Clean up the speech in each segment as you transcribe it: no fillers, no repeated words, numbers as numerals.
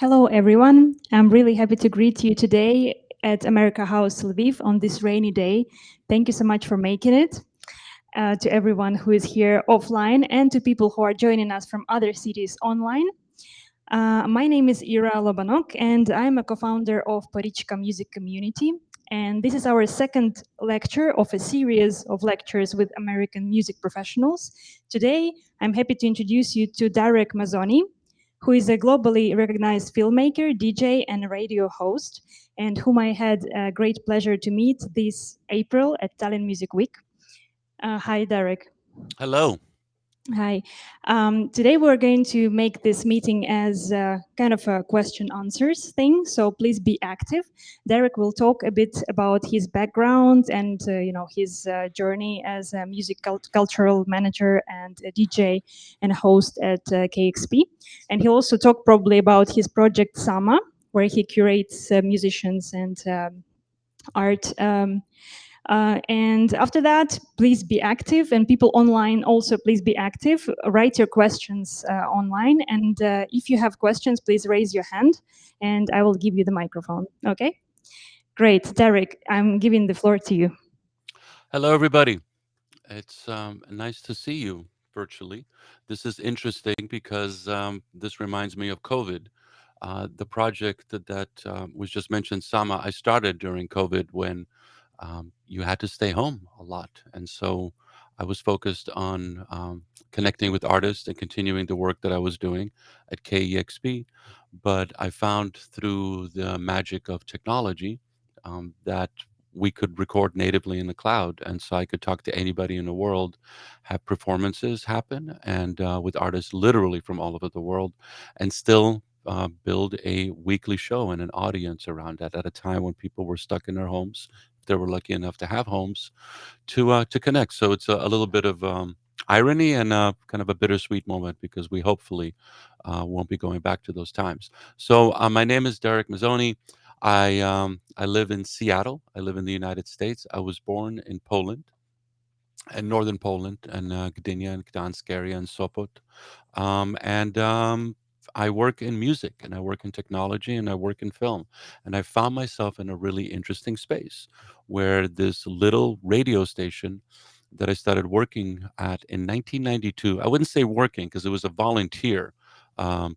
Hello, everyone. I'm really happy to greet you today at America House Lviv on this rainy day. Thank you so much for making it. To everyone who is here offline and to people who are joining us from other cities online. My name is Ira Lobanok, and I'm a co-founder of Porichka music community. And this is our second lecture of a series of lectures with American music professionals. Today, I'm happy to introduce you to Darek Mazzone, who is a globally recognized filmmaker, DJ, and radio host, and whom I had a great pleasure to meet this April at Tallinn Music Week. Hi, Darek. Hello. Hi. Today we're going to make this meeting as kind of a question answers thing. So please be active. Darek will talk a bit about his background and his journey as a music cultural manager and a DJ and host at KEXP. And he'll also talk probably about his project Sama, where he curates musicians and art. And after that, please be active. And people online also, please be active. Write your questions online. And if you have questions, please raise your hand and I will give you the microphone. Okay? Great. Darek, I'm giving the floor to you. Hello, everybody. It's nice to see you virtually. This is interesting because this reminds me of COVID. The project that was just mentioned, Sama, I started during COVID when you had to stay home a lot. And so I was focused on connecting with artists and continuing the work that I was doing at KEXP. But I found through the magic of technology that we could record natively in the cloud. And so I could talk to anybody in the world, have performances happen, and with artists literally from all over the world, and still build a weekly show and an audience around that at a time when people were stuck in their homes, if they were lucky enough to have homes, to connect. So it's a little bit of irony and kind of a bittersweet moment because we hopefully won't be going back to those times. So my name is Darek Mazzone. I live in Seattle. I live in the United States. I was born in Poland, in northern Poland, and Gdynia and Gdansk area and Sopot. And I work in music and I work in technology and I work in film. And I found myself in a really interesting space where this little radio station that I started working at in 1992, I wouldn't say working because it was a volunteer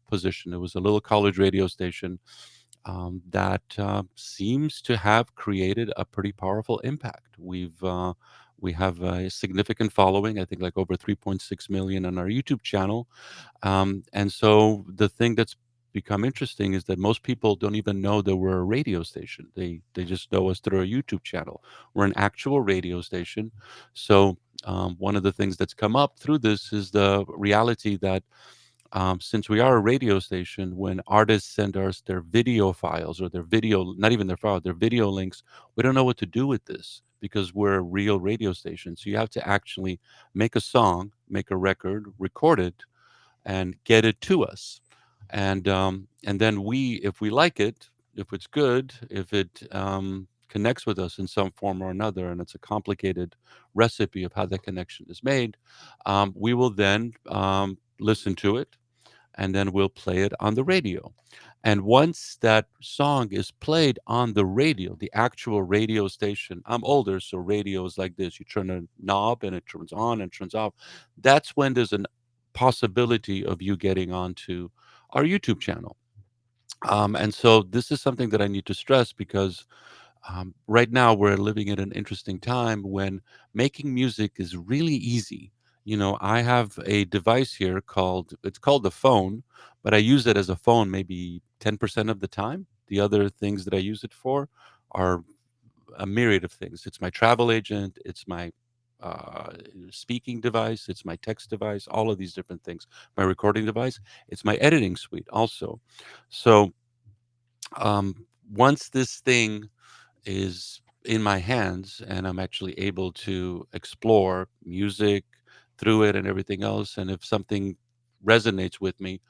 position. It was a little college radio station that seems to have created a pretty powerful impact. We have a significant following, I think like over 3.6 million on our YouTube channel. And so the thing that's become interesting is that most people don't even know that we're a radio station. They just know us through our YouTube channel. We're an actual radio station. So one of the things that's come up through this is the reality that since we are a radio station, when artists send us their video files or their video, not even their file, their video links, we don't know what to do with this because we're a real radio station. So you have to actually make a song, make a record, record it, and get it to us. And then we, if we like it, if it's good, if it connects with us in some form or another, and it's a complicated recipe of how that connection is made, we will then listen to it and then we'll play it on the radio. And once that song is played on the radio, the actual radio station, I'm older, so radio is like this. You turn a knob and it turns on and turns off. That's when there's a possibility of you getting onto our YouTube channel. And so this is something that I need to stress because right now we're living in an interesting time when making music is really easy. I have a device here it's called the phone, but I use it as a phone maybe 10% of the time. The other things that I use it for are a myriad of things. It's my travel agent, it's my uh, speaking device, it's my text device, all of these different things. My recording device, it's my editing suite also. So once this thing is in my hands and I'm actually able to explore music through it and everything else. And if something resonates with me,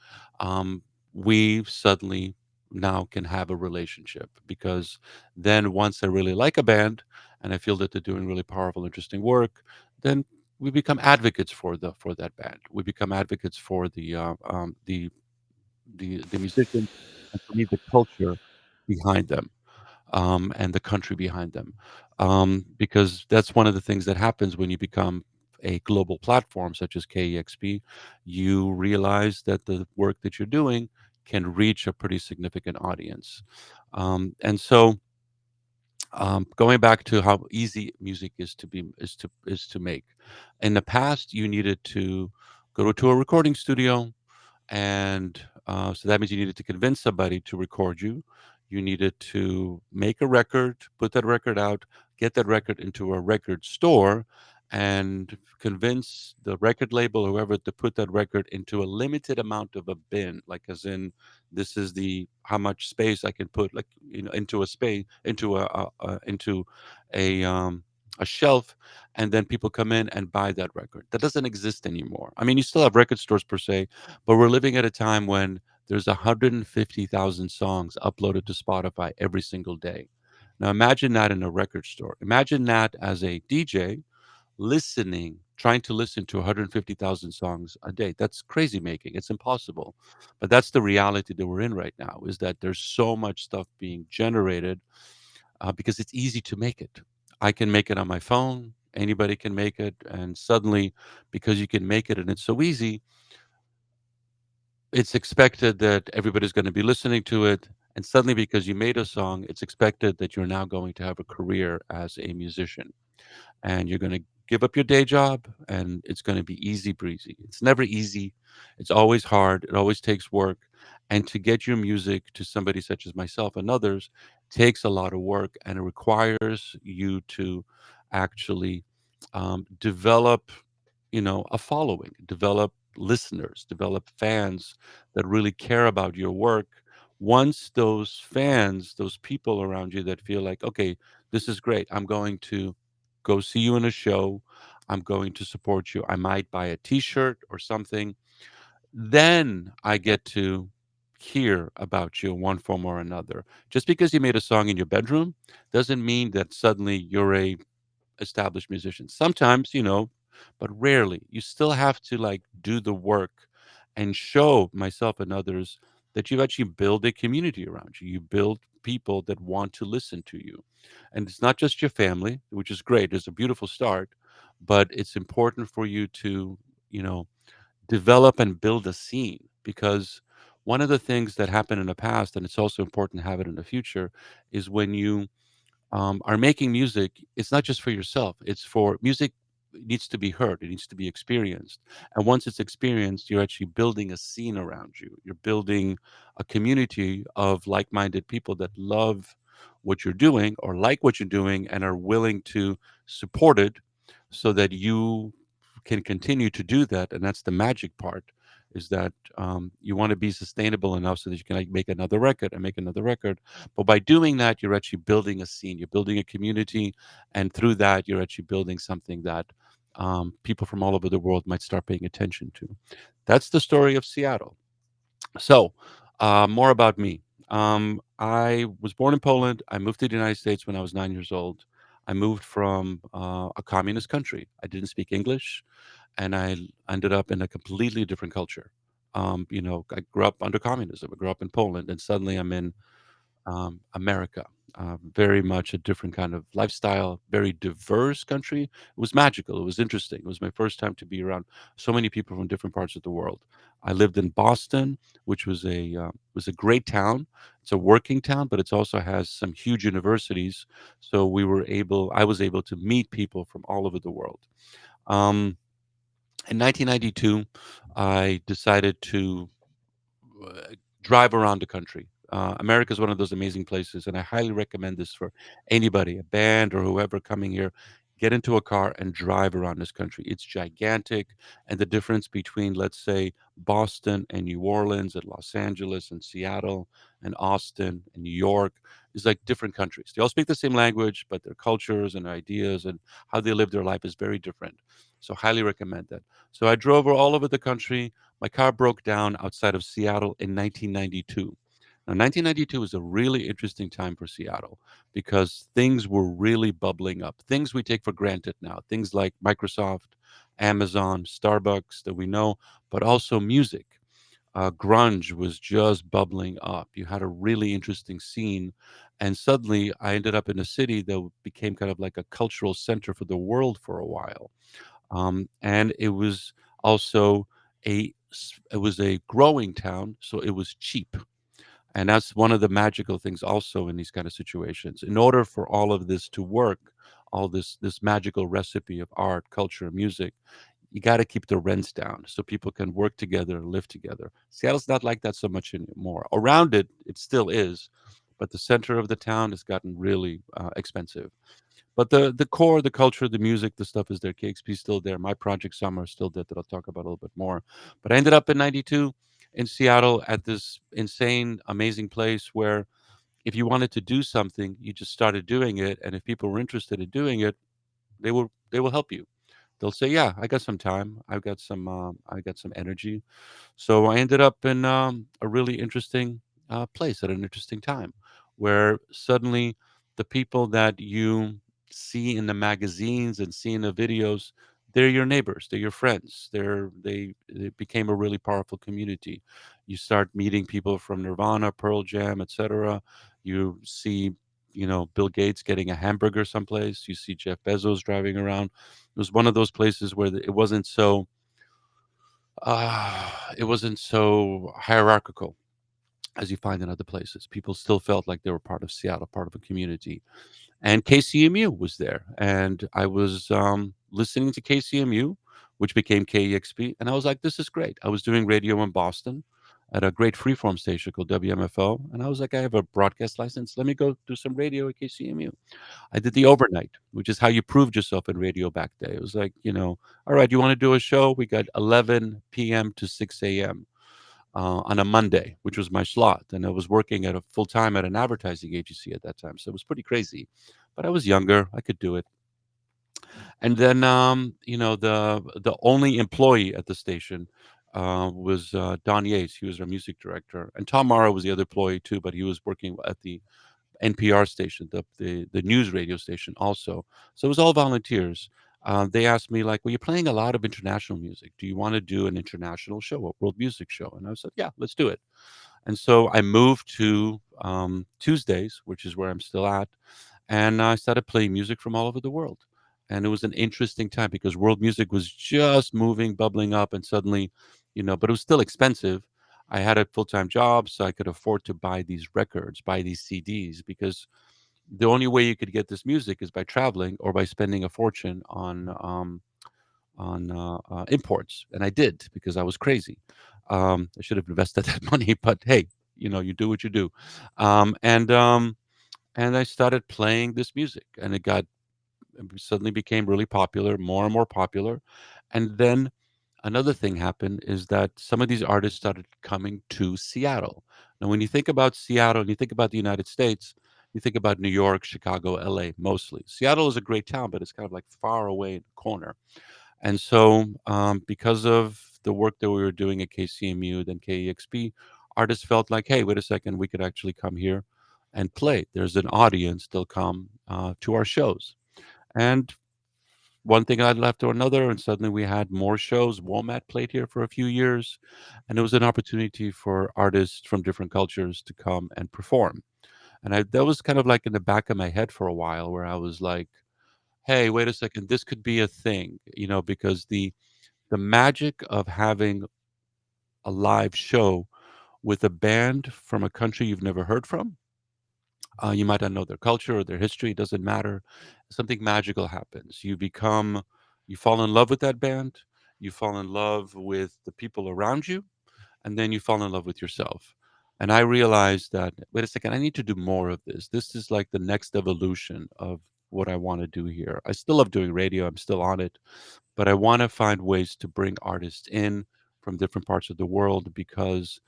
we suddenly now can have a relationship because then once I really like a band and I feel that they're doing really powerful, interesting work, then we become advocates for that band. We become advocates for the the musicians, and for me, the culture behind them, and the country behind them. Because that's one of the things that happens when you become a global platform such as KEXP. You realize that the work that you're doing can reach a pretty significant audience. And so, going back to how easy music is to make. In the past, you needed to go to a recording studio, and so that means you needed to convince somebody to record you. You needed to make a record, put that record out, get that record into a record store, and convince the record label, whoever, to put that record into a limited amount of a bin, like as in this is the how much space I can put, like into a space, into a shelf, and then people come in and buy that record. That doesn't exist anymore. I mean, you still have record stores per se, but we're living at a time when there's 150,000 songs uploaded to Spotify every single day. Now imagine that in a record store. Imagine that as a DJ listening, trying to listen to 150,000 songs a day. That's crazy making. It's impossible. But that's the reality that we're in right now, is that there's so much stuff being generated, because it's easy to make it. I can make it on my phone. Anybody can make it. And suddenly, because you can make it and it's so easy, it's expected that everybody's going to be listening to it. And suddenly, because you made a song, it's expected that you're now going to have a career as a musician, and you're going to give up your day job, and it's going to be easy breezy. It's never easy. It's always hard. It always takes work. And to get your music to somebody such as myself and others takes a lot of work, and it requires you to actually develop, a following, develop listeners, develop fans that really care about your work. Once those fans, those people around you that feel like, okay, this is great, I'm going to go see you in a show, I'm going to support you, I might buy a t-shirt or something, then I get to hear about you in one form or another. Just because you made a song in your bedroom doesn't mean that suddenly you're a established musicians. Sometimes, but rarely. You still have to like do the work and show myself and others that you actually build a community around you. You build people that want to listen to you. And it's not just your family, which is great. It's a beautiful start, but it's important for you to, you know, develop and build a scene, because one of the things that happened in the past, and it's also important to have it in the future, is when you are making music, it's not just for yourself. It's for music. It needs to be heard. It needs to be experienced. And once it's experienced, you're actually building a scene around you. You're building a community of like-minded people that love what you're doing or like what you're doing and are willing to support it, so that you can continue to do that. And that's the magic part, is that you want to be sustainable enough so that you can like make another record and make another record. But by doing that, you're actually building a scene, you're building a community, and through that, you're actually building something that people from all over the world might start paying attention to. That's the story of Seattle. So, more about me. I was born in Poland. I moved to the United States when I was 9 years old. I moved from a communist country. I didn't speak English, and I ended up in a completely different culture. I grew up under communism. I grew up in Poland, and suddenly I'm in America. Very much a different kind of lifestyle, very diverse country. It was magical. It was interesting. It was my first time to be around so many people from different parts of the world. I lived in Boston, which was a great town. It's a working town, but it also has some huge universities. So I was able to meet people from all over the world. Um, in 1992, I decided to uh, drive around the country. America is one of those amazing places, and I highly recommend this for anybody, a band or whoever coming here. Get into a car and drive around this country. It's gigantic, and the difference between, let's say, Boston and New Orleans and Los Angeles and Seattle and Austin and New York is like different countries. They all speak the same language, but their cultures and ideas and how they live their life is very different. So, highly recommend that. So, I drove all over the country. My car broke down outside of Seattle in 1992. Now, 1992 is a really interesting time for Seattle because things were really bubbling up. Things we take for granted now, things like Microsoft, Amazon, Starbucks that we know, but also music. grunge was just bubbling up. You had a really interesting scene. And suddenly I ended up in a city that became kind of like a cultural center for the world for a while. And it was also it was a growing town, so it was cheap. And that's one of the magical things also in these kind of situations. In order for all of this to work, all this magical recipe of art, culture, music, you got to keep the rents down so people can work together and live together. Seattle's not like that so much anymore. Around it, it still is, but the center of the town has gotten really expensive. But the core, the culture, the music, the stuff is there. KXP is still there. My project Summer is still there that I'll talk about a little bit more. But I ended up in '92 in Seattle at this insane, amazing place where if you wanted to do something, you just started doing it, and if people were interested in doing it, they will help you. They'll say, "Yeah, I got some time. I got some energy." So I ended up in a really interesting place at an interesting time, where suddenly the people that you see in the magazines and see in the videos, they're your neighbors, they're your friends. They became a really powerful community. You start meeting people from Nirvana, Pearl Jam, etc. You see, Bill Gates getting a hamburger someplace. You see Jeff Bezos driving around. It was one of those places where it wasn't so hierarchical as you find in other places. People still felt like they were part of Seattle, part of a community. And KCMU was there, and I was listening to KCMU, which became KEXP, and I was like, "This is great." I was doing radio in Boston at a great freeform station called WMFO, and I was like, "I have a broadcast license. Let me go do some radio at KCMU." I did the overnight, which is how you proved yourself in radio back day. It was like, all right, you want to do a show? We got 11 p.m. to 6 a.m. On a Monday, which was my slot. And I was working at a full time at an advertising agency at that time. So it was pretty crazy. But I was younger. I could do it. And then, the only employee at the station was Don Yates. He was our music director. And Tom Morrow was the other employee too, but he was working at the NPR station, the news radio station also. So it was all volunteers. They asked me like, "Well, you're playing a lot of international music. Do you want to do an international show, a world music show?" And I said, "Yeah, let's do it." And so I moved to Tuesdays, which is where I'm still at, and I started playing music from all over the world. And it was an interesting time because world music was just moving, bubbling up, and suddenly, but it was still expensive. I had a full time job, so I could afford to buy these records, buy these CDs, because the only way you could get this music is by traveling or by spending a fortune on imports, and I did because I was crazy. I should have invested that money, but hey, you do what you do, and I started playing this music, and it suddenly became really popular, more and more popular, and then another thing happened is that some of these artists started coming to Seattle. Now, when you think about Seattle and you think about the United States, you think about New York, Chicago, LA mostly. Seattle is a great town, but it's kind of like far away in the corner. And so, because of the work that we were doing at KCMU, then KEXP, artists felt like, hey, wait a second, we could actually come here and play. There's an audience, they'll come to our shows. And one thing led after another, and suddenly we had more shows. Womat played here for a few years, and it was an opportunity for artists from different cultures to come and perform. And that was kind of like in the back of my head for a while, where I was like, "Hey, wait a second, this could be a thing," because the magic of having a live show with a band from a country you've never heard from. You might not know their culture or their history, it doesn't matter. Something magical happens. You fall in love with that band, you fall in love with the people around you, and then you fall in love with yourself. And I realized that, wait a second, I need to do more of this. This is like the next evolution of what I want to do here. I still love doing radio, I'm still on it, but I want to find ways to bring artists in from different parts of the world because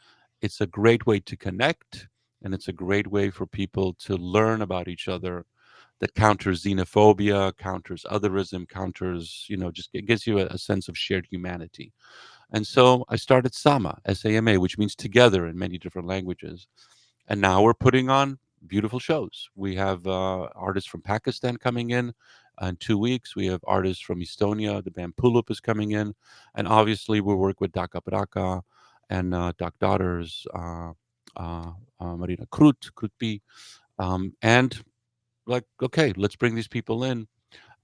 it's a great way to connect and it's a great way for people to learn about each other that counters xenophobia, counters otherism, counters, just it gives you a sense of shared humanity. And so I started SAMA, SAMA, which means together in many different languages. And now we're putting on beautiful shows. We have artists from Pakistan coming in 2 weeks. We have artists from Estonia. The band Pulup is coming in. And obviously, we work with Daka Braka and Doc Daughters, Marina Krutby, and like, okay, let's bring these people in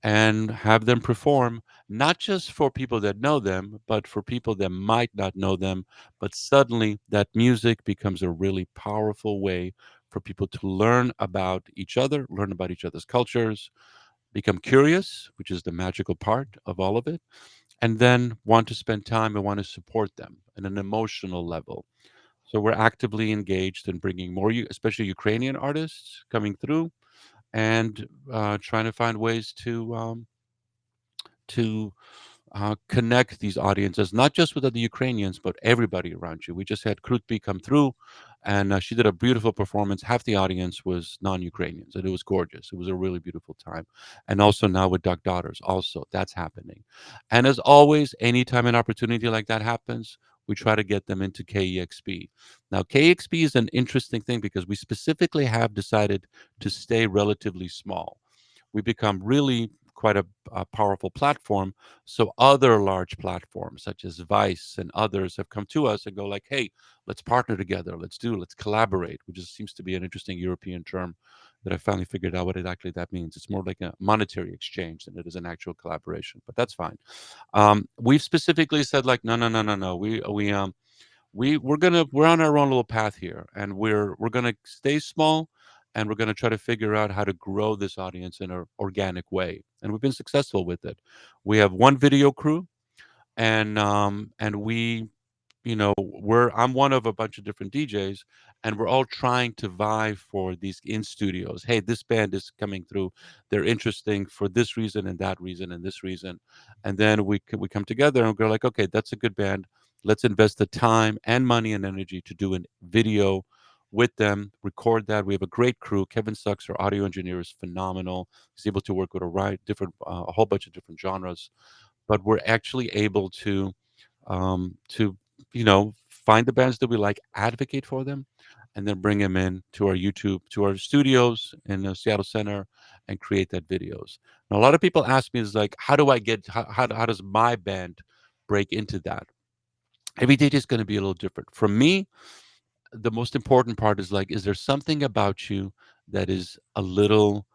and have them perform, not just for people that know them, but for people that might not know them. But suddenly, that music becomes a really powerful way for people to learn about each other, learn about each other's cultures, become curious, which is the magical part of all of it, and then want to spend time and want to support them at an emotional level. So we're actively engaged in bringing more, especially Ukrainian artists coming through, and trying to find ways to connect these audiences, not just with the Ukrainians, but everybody around you. We just had Krutby come through, and she did a beautiful performance. Half the audience was non-Ukrainians, and it was gorgeous. It was a really beautiful time. And also now with Duck Daughters, also that's happening. And as always, anytime an opportunity like that happens, we try to get them into KEXP. Now, KEXP is an interesting thing because we specifically have decided to stay relatively small. We become really quite a powerful platform. So other large platforms such as Vice and others have come to us and go like, hey, let's partner together. Let's collaborate, which just seems to be an interesting European term that I finally figured out what exactly that means. It's more like a monetary exchange than it is an actual collaboration, but that's fine. We've specifically said like, no, no, no, no, no. We're on our own little path here, and we're gonna stay small, and we're gonna try to figure out how to grow this audience in an organic way, and we've been successful with it. We have one video crew, and we, we're I'm one of a bunch of different DJs, and we're all trying to vie for these in studios. Hey, this band is coming through. They're interesting for this reason and that reason and this reason, and then we come together and we're like, okay, that's a good band. Let's invest the time and money and energy to do a video with them, record that. We have a great crew. Kevin Sucks, our audio engineer, is phenomenal. He's able to work with a whole bunch of different genres, but we're actually able to find the bands that we like, advocate for them, and then bring them in to our YouTube, to our studios in the Seattle Center, and create that videos. Now, a lot of people ask me, is like, how do I get, how does my band break into that? Every DJ is going to be a little different. For me, the most important part is like, is there something about you that is a little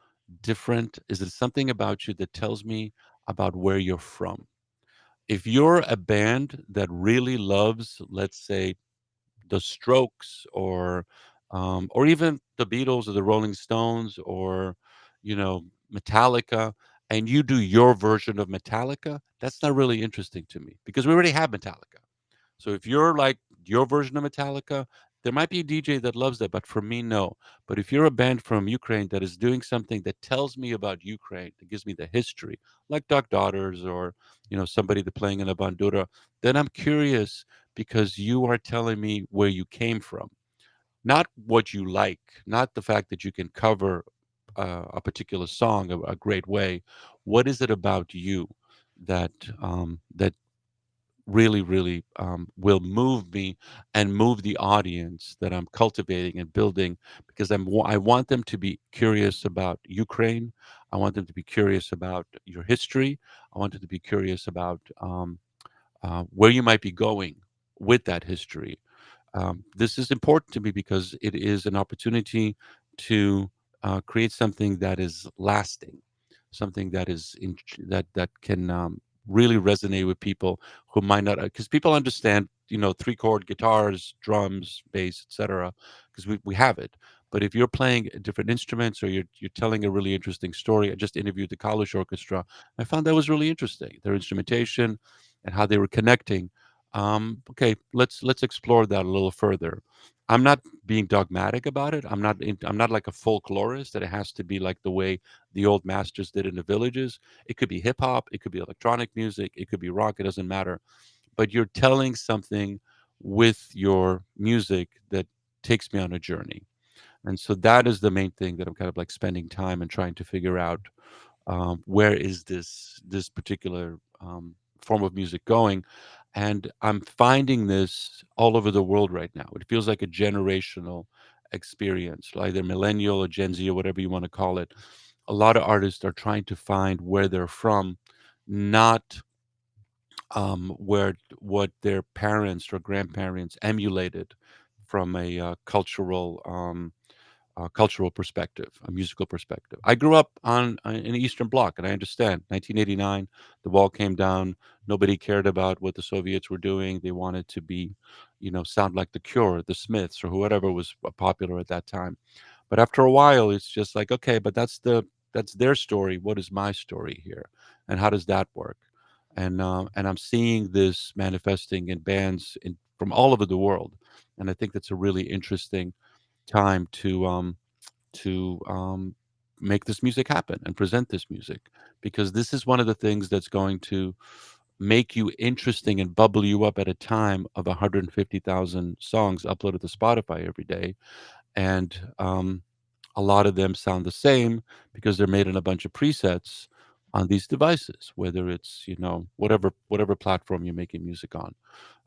different? Is it something about you that tells me about where you're from? If you're a band that really loves, let's say, the Strokes, or even the Beatles or the Rolling Stones, or you know Metallica, and you do your version of Metallica, that's not really interesting to me because we already have Metallica. So if you're like your version of Metallica, there might be a DJ that loves that, but for me, no. But if you're a band from Ukraine that is doing something that tells me about Ukraine, that gives me the history, like Doc Daughters, or somebody that playing in a bandura, then I'm curious because you are telling me where you came from, not what you like, not the fact that you can cover a particular song a great way. What is it about you that that really, really will move me and move the audience that I'm cultivating and building, because I want them to be curious about Ukraine. I want them to be curious about your history. I want them to be curious about where you might be going with that history. This is important to me because it is an opportunity to create something that is lasting, something that that can really resonate with people who might not, because people understand, 3 chord guitars, drums, bass, etc., because we have it. But if you're playing different instruments, or you're telling a really interesting story, I just interviewed the college orchestra. I found that was really interesting, their instrumentation and how they were connecting. Okay, let's explore that a little further. I'm not being dogmatic about it. I'm not like a folklorist that it has to be like the way the old masters did in the villages. It could be hip hop, it could be electronic music, it could be rock, it doesn't matter. But you're telling something with your music that takes me on a journey. And so that is the main thing that I'm kind of like spending time and trying to figure out, where is this particular form of music going. And I'm finding this all over the world right now. It feels like a generational experience, either millennial or Gen Z or whatever you want to call it. A lot of artists are trying to find where they're from, not where what their parents or grandparents emulated from a cultural perspective, a musical perspective. I grew up on in the Eastern Bloc, and I understand. 1989, the wall came down. Nobody cared about what the Soviets were doing. They wanted to be, sound like the Cure, the Smiths, or whoever was popular at that time. But after a while, it's just like, okay, but that's their story. What is my story here, and how does that work? And I'm seeing this manifesting in bands from all over the world, and I think that's a really interesting time to make this music happen and present this music, because this is one of the things that's going to make you interesting and bubble you up at a time of 150,000 songs uploaded to Spotify every day. And a lot of them sound the same because they're made in a bunch of presets on these devices, whether it's whatever platform you're making music on.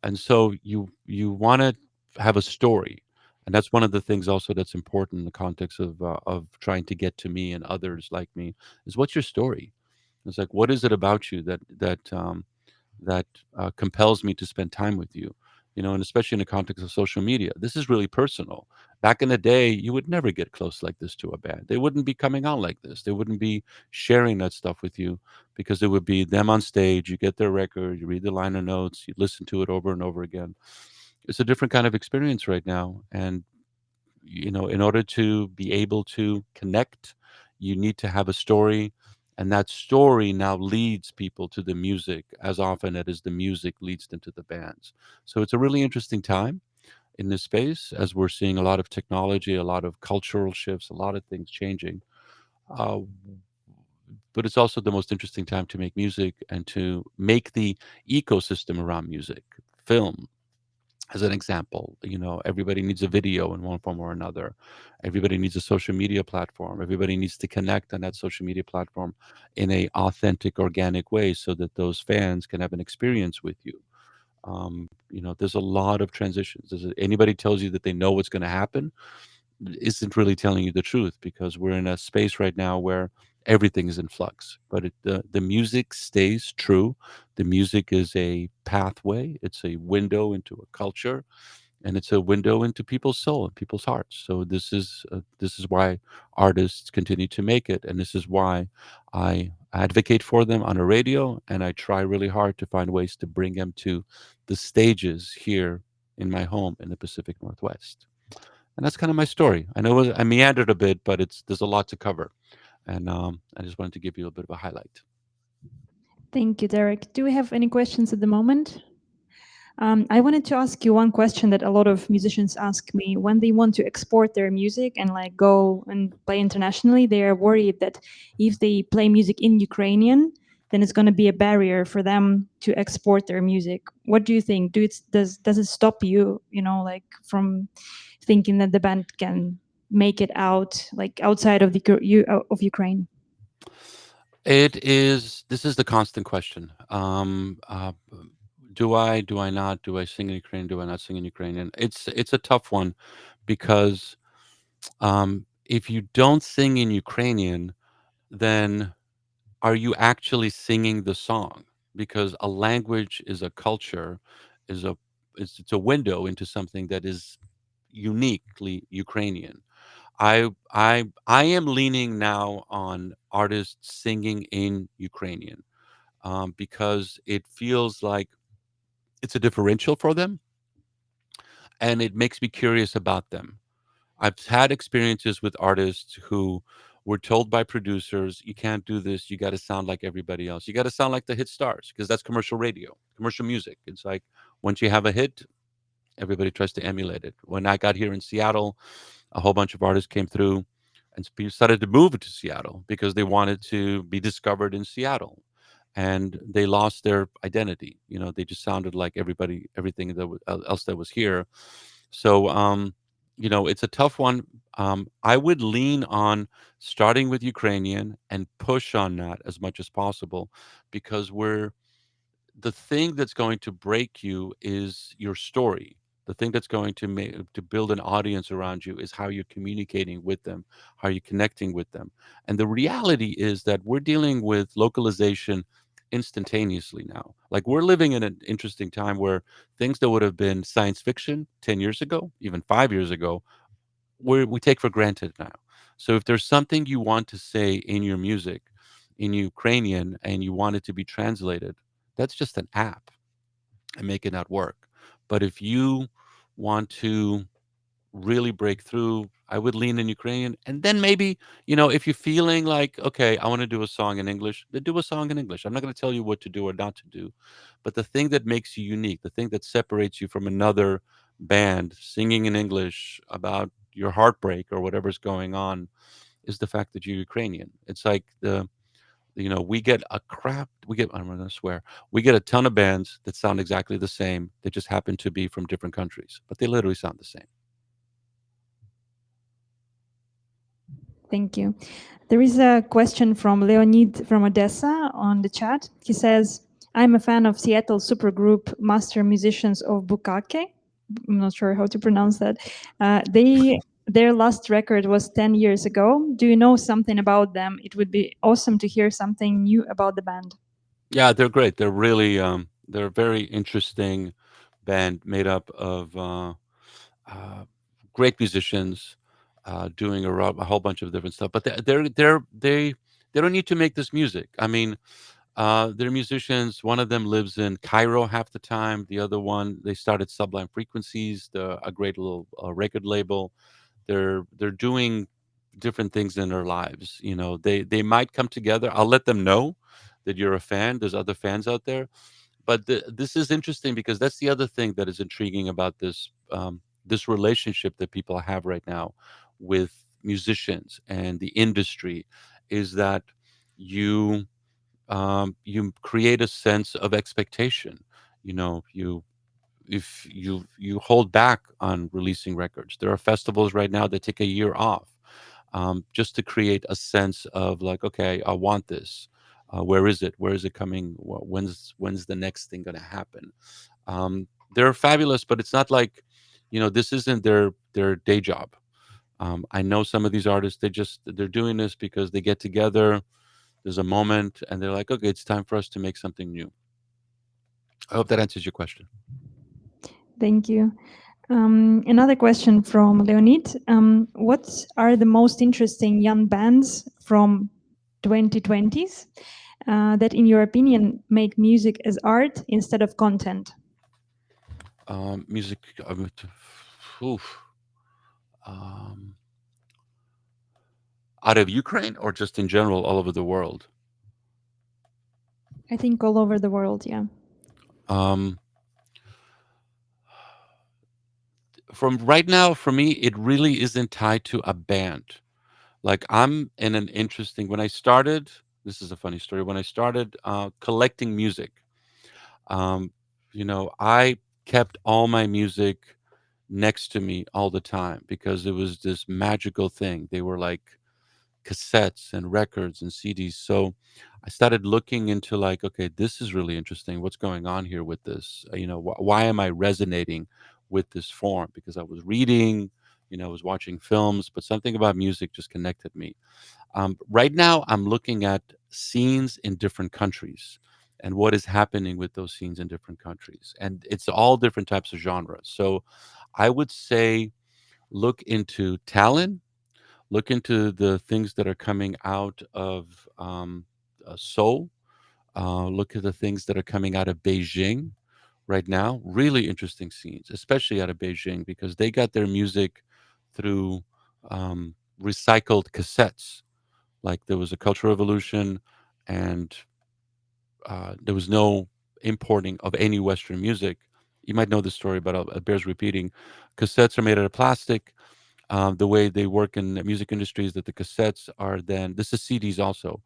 And so you want to have a story, and that's one of the things also that's important in the context of trying to get to me and others like me, is what's your story. It's like, what is it about you that compels me to spend time with you, and especially in the context of social media, this is really personal. Back in the day, you would never get close like this to a band. They wouldn't be coming out like this. They wouldn't be sharing that stuff with you, because it would be them on stage. You get their record, you read the liner notes, you listen to it over and over again. It's a different kind of experience right now. And in order to be able to connect, you need to have a story. And that story now leads people to the music as often as the music leads them to the bands. So it's a really interesting time in this space, as we're seeing a lot of technology, a lot of cultural shifts, a lot of things changing. Uh, but it's also the most interesting time to make music and to make the ecosystem around music, film, as an example. Everybody needs a video in one form or another. Everybody needs a social media platform. Everybody needs to connect on that social media platform in a authentic, organic way, so that those fans can have an experience with you. There's a lot of transitions. Anybody tells you that they know what's going to happen isn't really telling you the truth, because we're in a space right now where everything is in flux. But the music stays true. The music is a pathway. It's a window into a culture, and it's a window into people's soul and people's hearts. So this is why artists continue to make it, and this is why I advocate for them on a radio, and I try really hard to find ways to bring them to the stages here in my home in the Pacific Northwest. And that's kind of my story. I know I meandered a bit, but there's a lot to cover, and I just wanted to give you a bit of a highlight. Thank you, Derek. Do we have any questions at the moment? I wanted to ask you one question that a lot of musicians ask me when they want to export their music and like go and play internationally. They are worried that if they play music in Ukrainian, then it's going to be a barrier for them to export their music. What do you think? Does it stop you, like from thinking that the band can make it out like outside of of Ukraine? This is the constant question. Do I not? Do I sing in Ukrainian? Do I not sing in Ukrainian? It's a tough one, because if you don't sing in Ukrainian, then are you actually singing the song? Because a language is a culture, is a it's a window into something that is uniquely Ukrainian. I am leaning now on artists singing in Ukrainian, because it feels like it's a differential for them, and it makes me curious about them. I've had experiences with artists who were told by producers, "You can't do this. You got to sound like everybody else. You got to sound like the hit stars," because that's commercial radio, commercial music. It's like once you have a hit, everybody tries to emulate it. When I got here in Seattle, a whole bunch of artists came through and started to move to Seattle because they wanted to be discovered in Seattle. And they lost their identity. They just sounded like everything else that was here. So, it's a tough one. I would lean on starting with Ukrainian and push on that as much as possible, because the thing that's going to break you is your story. The thing that's going to build an audience around you is how you're communicating with them, how you're connecting with them. And the reality is that we're dealing with localization instantaneously now. Like we're living in an interesting time where things that would have been science fiction 10 years ago, even 5 years ago, we take for granted now. So if there's something you want to say in your music in Ukrainian and you want it to be translated, that's just an app and making that work. But if you want to really break through, I would lean in Ukrainian. And then maybe, if you're feeling like, okay, I want to do a song in English, then do a song in English. I'm not going to tell you what to do or not to do. But the thing that makes you unique, the thing that separates you from another band singing in English about your heartbreak or whatever's going on is the fact that you're Ukrainian. It's like we get I'm going to swear, we get a ton of bands that sound exactly the same. They just happen to be from different countries, but they literally sound the same. Thank you. There is a question from Leonid from Odessa on the chat. He says, I'm a fan of Seattle supergroup Master Musicians of Bukake. I'm not sure how to pronounce that. Their last record was 10 years ago. Do you know something about them? It would be awesome to hear something new about the band. Yeah, they're great. They're really they're a very interesting band made up of uh, great musicians doing a whole bunch of different stuff. But they don't need to make this music. I mean, they're musicians. One of them lives in Cairo half the time. The other one, they started Sublime Frequencies, a great little record label. They're doing different things in their lives. They might come together. I'll let them know that you're a fan. There's other fans out there. But this is interesting because that's the other thing that is intriguing about this relationship that people have right now with musicians and the industry is that you you create a sense of expectation. You if you hold back on releasing records. There are festivals right now that take a year off just to create a sense of like, okay, I want this. Where is it? Where is it coming? When's the next thing going to happen? They're fabulous, but it's not like, this isn't their day job. I know some of these artists, they're doing this because they get together. There's a moment, and they're like, okay, it's time for us to make something new. I hope that answers your question. Thank you. Another question from Leonid. What are the most interesting young bands from 2020s that, in your opinion, make music as art instead of content? Music, oof. Um, out of Ukraine or just in general all over the world? I think all over the world, yeah. Um, from right now, for me, it really isn't tied to a band. Like I'm in an interesting, when I started, this is a funny story. When I started collecting music, um, I kept all my music next to me all the time because it was this magical thing. They were like cassettes and records and CDs. So I started looking into like, okay, this is really interesting. What's going on here with this? Why am I resonating with this form? Because I was reading, I was watching films, but something about music just connected me. Right now, I'm looking at scenes in different countries and what is happening with those scenes in different countries. And it's all different types of genres. So I would say look into Tallinn, look into the things that are coming out of Seoul, look at the things that are coming out of Beijing right now. Really interesting scenes, especially out of Beijing, because they got their music through recycled cassettes. Like there was a cultural revolution, and there was no importing of any Western music. You might know the story, but it bears repeating. Cassettes are made out of plastic. The way they work in the music industry is that the cassettes are then, this is CDs also.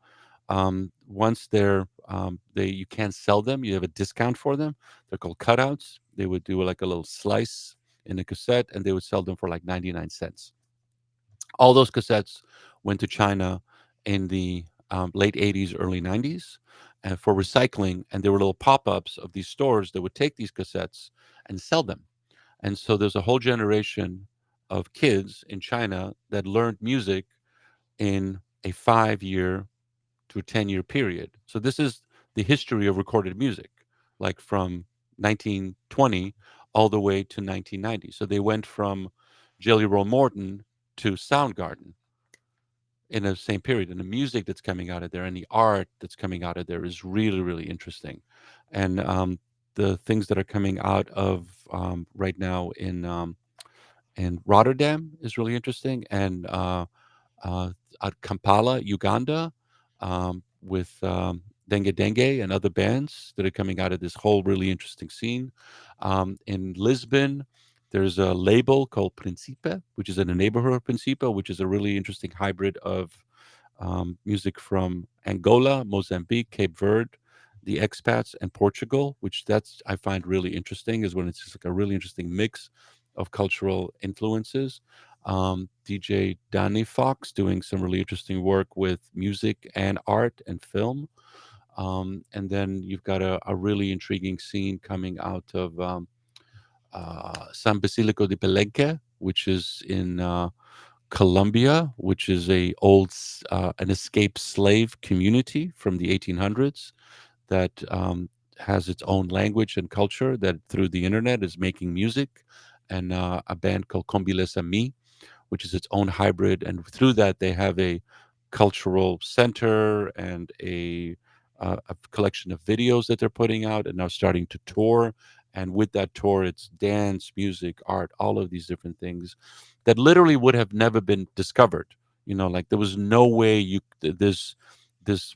Once you can't sell them, you have a discount for them. They're called cutouts. They would do like a little slice in a cassette, and they would sell them for like 99 cents. All those cassettes went to China in the late 80s, early 90s for recycling. And there were little pop ups of these stores that would take these cassettes and sell them. And so there's a whole generation of kids in China that learned music in a 5-year to a 10-year period. So this is the history of recorded music, like from 1920 all the way to 1990. So they went from Jelly Roll Morton to Soundgarden in the same period. And the music that's coming out of there and the art that's coming out of there is really, really interesting. And the things that are coming out of right now in Rotterdam is really interesting. And uh, at Kampala, Uganda, with Dengue Dengue and other bands that are coming out of this whole really interesting scene. In Lisbon, there's a label called Principe, which is in the neighborhood of Principe, which is a really interesting hybrid of music from Angola, Mozambique, Cape Verde, the expats, and Portugal, which that's I find really interesting, is when it's just like a really interesting mix of cultural influences. DJ Danny Fox doing some really interesting work with music and art and film. And then you've got a really intriguing scene coming out of San Basilico de Palenque, which is in Colombia, which is an escaped slave community from the 1800s that has its own language and culture that through the internet is making music, and a band called Combilesa Mi, which is its own hybrid. And through that, they have a cultural center and a collection of videos that they're putting out and now starting to tour. And with that tour, it's dance, music, art, all of these different things that literally would have never been discovered. Like there was no way this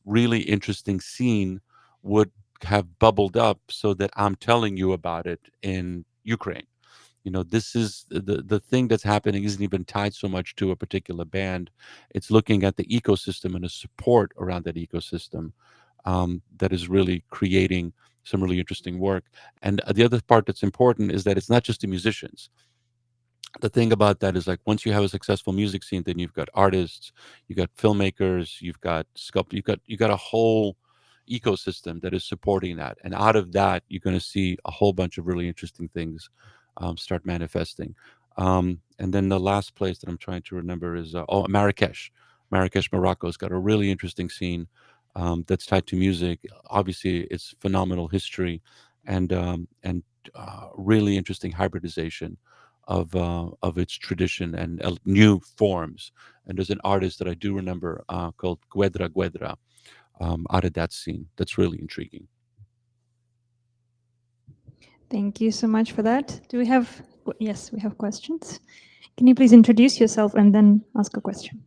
really interesting scene would have bubbled up so that I'm telling you about it in Ukraine. This is the thing that's happening isn't even tied so much to a particular band. It's looking at the ecosystem and the support around that ecosystem that is really creating some really interesting work. And the other part that's important is that it's not just the musicians. The thing about that is, like, once you have a successful music scene, then you've got artists, you've got filmmakers, you've got sculpt, you got a whole ecosystem that is supporting that. And out of that, you're going to see a whole bunch of really interesting things start manifesting. And then the last place that I'm trying to remember is Marrakesh. Marrakesh, Morocco has got a really interesting scene that's tied to music. Obviously, it's phenomenal history and really interesting hybridization of its tradition and new forms. And there's an artist that I do remember called Guedra Guedra out of that scene. That's really intriguing. Thank you so much for that. Do we have, yes, we have questions. Can you please introduce yourself and then ask a question?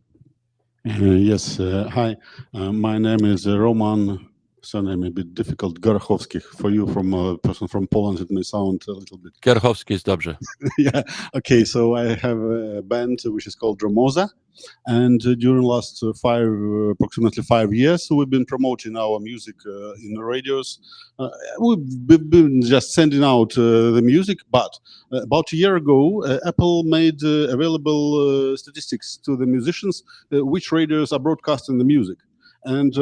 Yes, hi. My name is Roman. Surname a bit difficult. Garachowski. For you, from a person from Poland, it may sound a little bit. Garachowski is dobrze. Yeah. Okay. So I have a band which is called Dromoza, and during last approximately 5 years, we've been promoting our music in the radios. We've been just sending out the music, but about a year ago, Apple made available statistics to the musicians which radios are broadcasting the music. And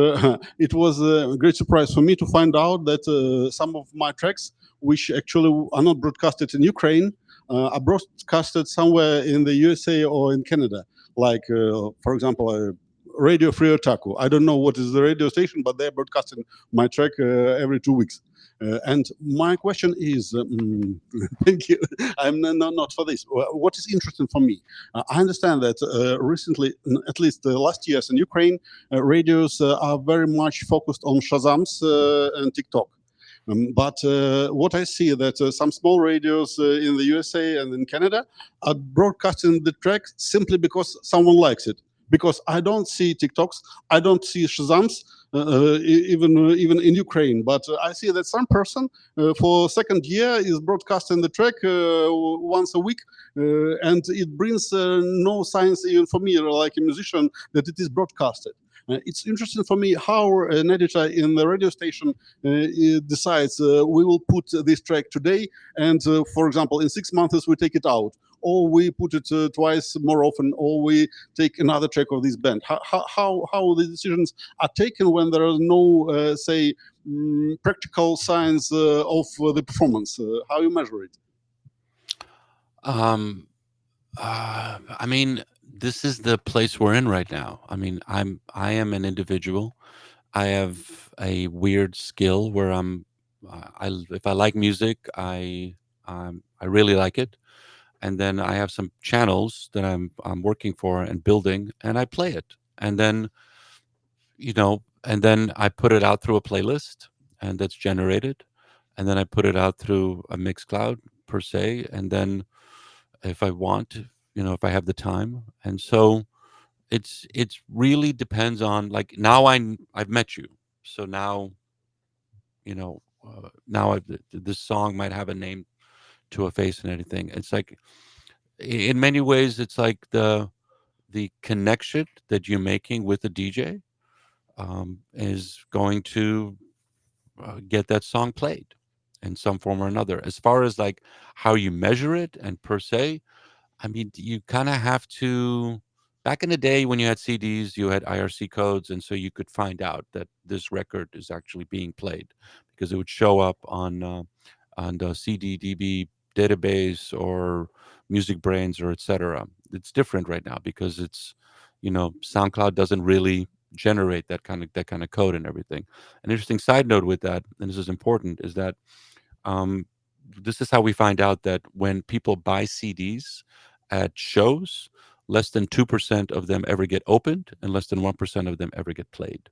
it was a great surprise for me to find out that some of my tracks, which actually are not broadcasted in Ukraine, are broadcasted somewhere in the USA or in Canada. Like, for example, Radio Free Otaku. I don't know what is the radio station, but they're broadcasting my track every 2 weeks. And my question is, thank you. I'm not for this. What is interesting for me? I understand that recently, at least the last years in Ukraine, radios are very much focused on Shazams and TikTok. But what I see that some small radios in the USA and in Canada are broadcasting the track simply because someone likes it. Because I don't see TikToks, I don't see Shazams, even in Ukraine. But I see that some person for second year is broadcasting the track once a week, and it brings no signs even for me, like a musician, that it is broadcasted. It's interesting for me how an editor in the radio station decides we will put this track today, and for example, in 6 months we take it out, or we put it twice more often, or we take another track of this band. How the decisions are taken when there are no, say, practical signs of the performance? How you measure it? I mean, this is the place we're in right now. I mean, I am an individual. I have a weird skill where if I like music, I really like it, and then I have some channels that I'm working for and building, and I play it, and then and then I put it out through a playlist, and that's generated, and then I put it out through a Mixcloud per se, and then if I want, if I have the time, and so it's really depends on, like, now I've met you, so now now this song might have a name to a face and everything. It's like, in many ways, it's like the connection that you're making with the DJ is going to get that song played in some form or another. As far as like how you measure it and per se, I mean, you kind of have to. Back in the day when you had CDs, you had IRC codes, and so you could find out that this record is actually being played because it would show up on the CDDB database or Music Brains or etc. It's different right now because SoundCloud doesn't really generate that kind of code and everything. An interesting side note with that, and this is important, is that um, this is how we find out that when people buy CDs at shows, less than 2% of them ever get opened and less than 1% of them ever get played.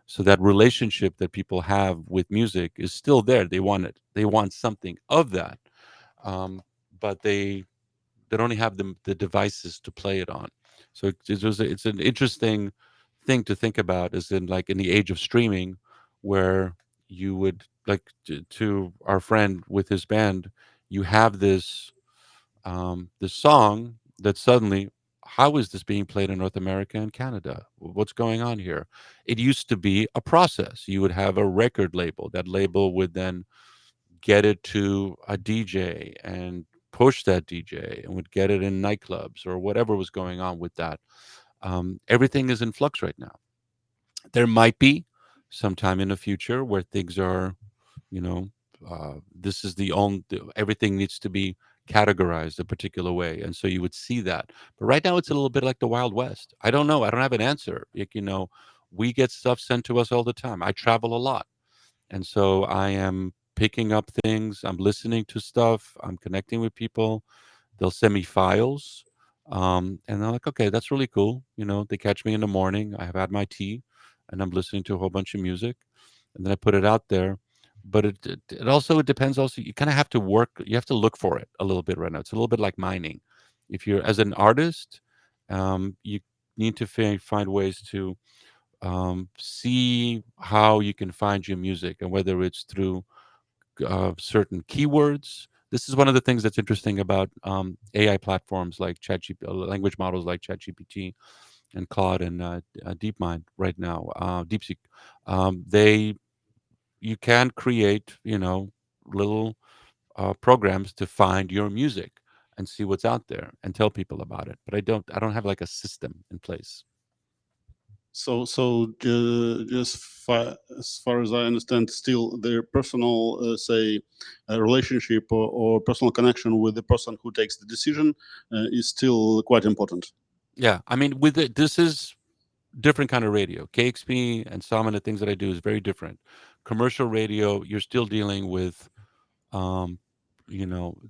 So that relationship that people have with music is still there. They want it. They want something of that, um, but they don't have the devices to play it on. So it's an interesting thing to think about, is in, like, in the age of streaming, where you would, like, to our friend with his band, you have this song that suddenly, how is this being played in North America and Canada? What's going on here? It used to be a process. You would have a record label. That label would then get it to a DJ and push that DJ and would get it in nightclubs or whatever was going on with that. Everything is in flux right now. There might be some time in the future where things are, you know, this is the only, everything needs to be categorized a particular way. And so you would see that. But right now it's a little bit like the Wild West. I don't know. I don't have an answer. Like, we get stuff sent to us all the time. I travel a lot. And so I am picking up things, I'm listening to stuff, I'm connecting with people. They'll send me files. And I'm like, okay, that's really cool. They catch me in the morning. I have had my tea and I'm listening to a whole bunch of music. And then I put it out there. But it also, it depends also. You kind of have to work, you have to look for it a little bit right now. It's a little bit like mining. If you're, as an artist, you need to find ways to see how you can find your music, and whether it's through certain keywords. This is one of the things that's interesting about AI platforms like ChatGPT, language models like ChatGPT and Claude and DeepMind right now, DeepSeek. They You can create, little programs to find your music and see what's out there and tell people about it. But I don't have like a system in place. Just as far as I understand, still their personal, say, relationship or personal connection with the person who takes the decision is still quite important. Yeah, I mean, with it, this is different kind of radio. KEXP and some of the things that I do is very different. Commercial radio, you're still dealing with, um,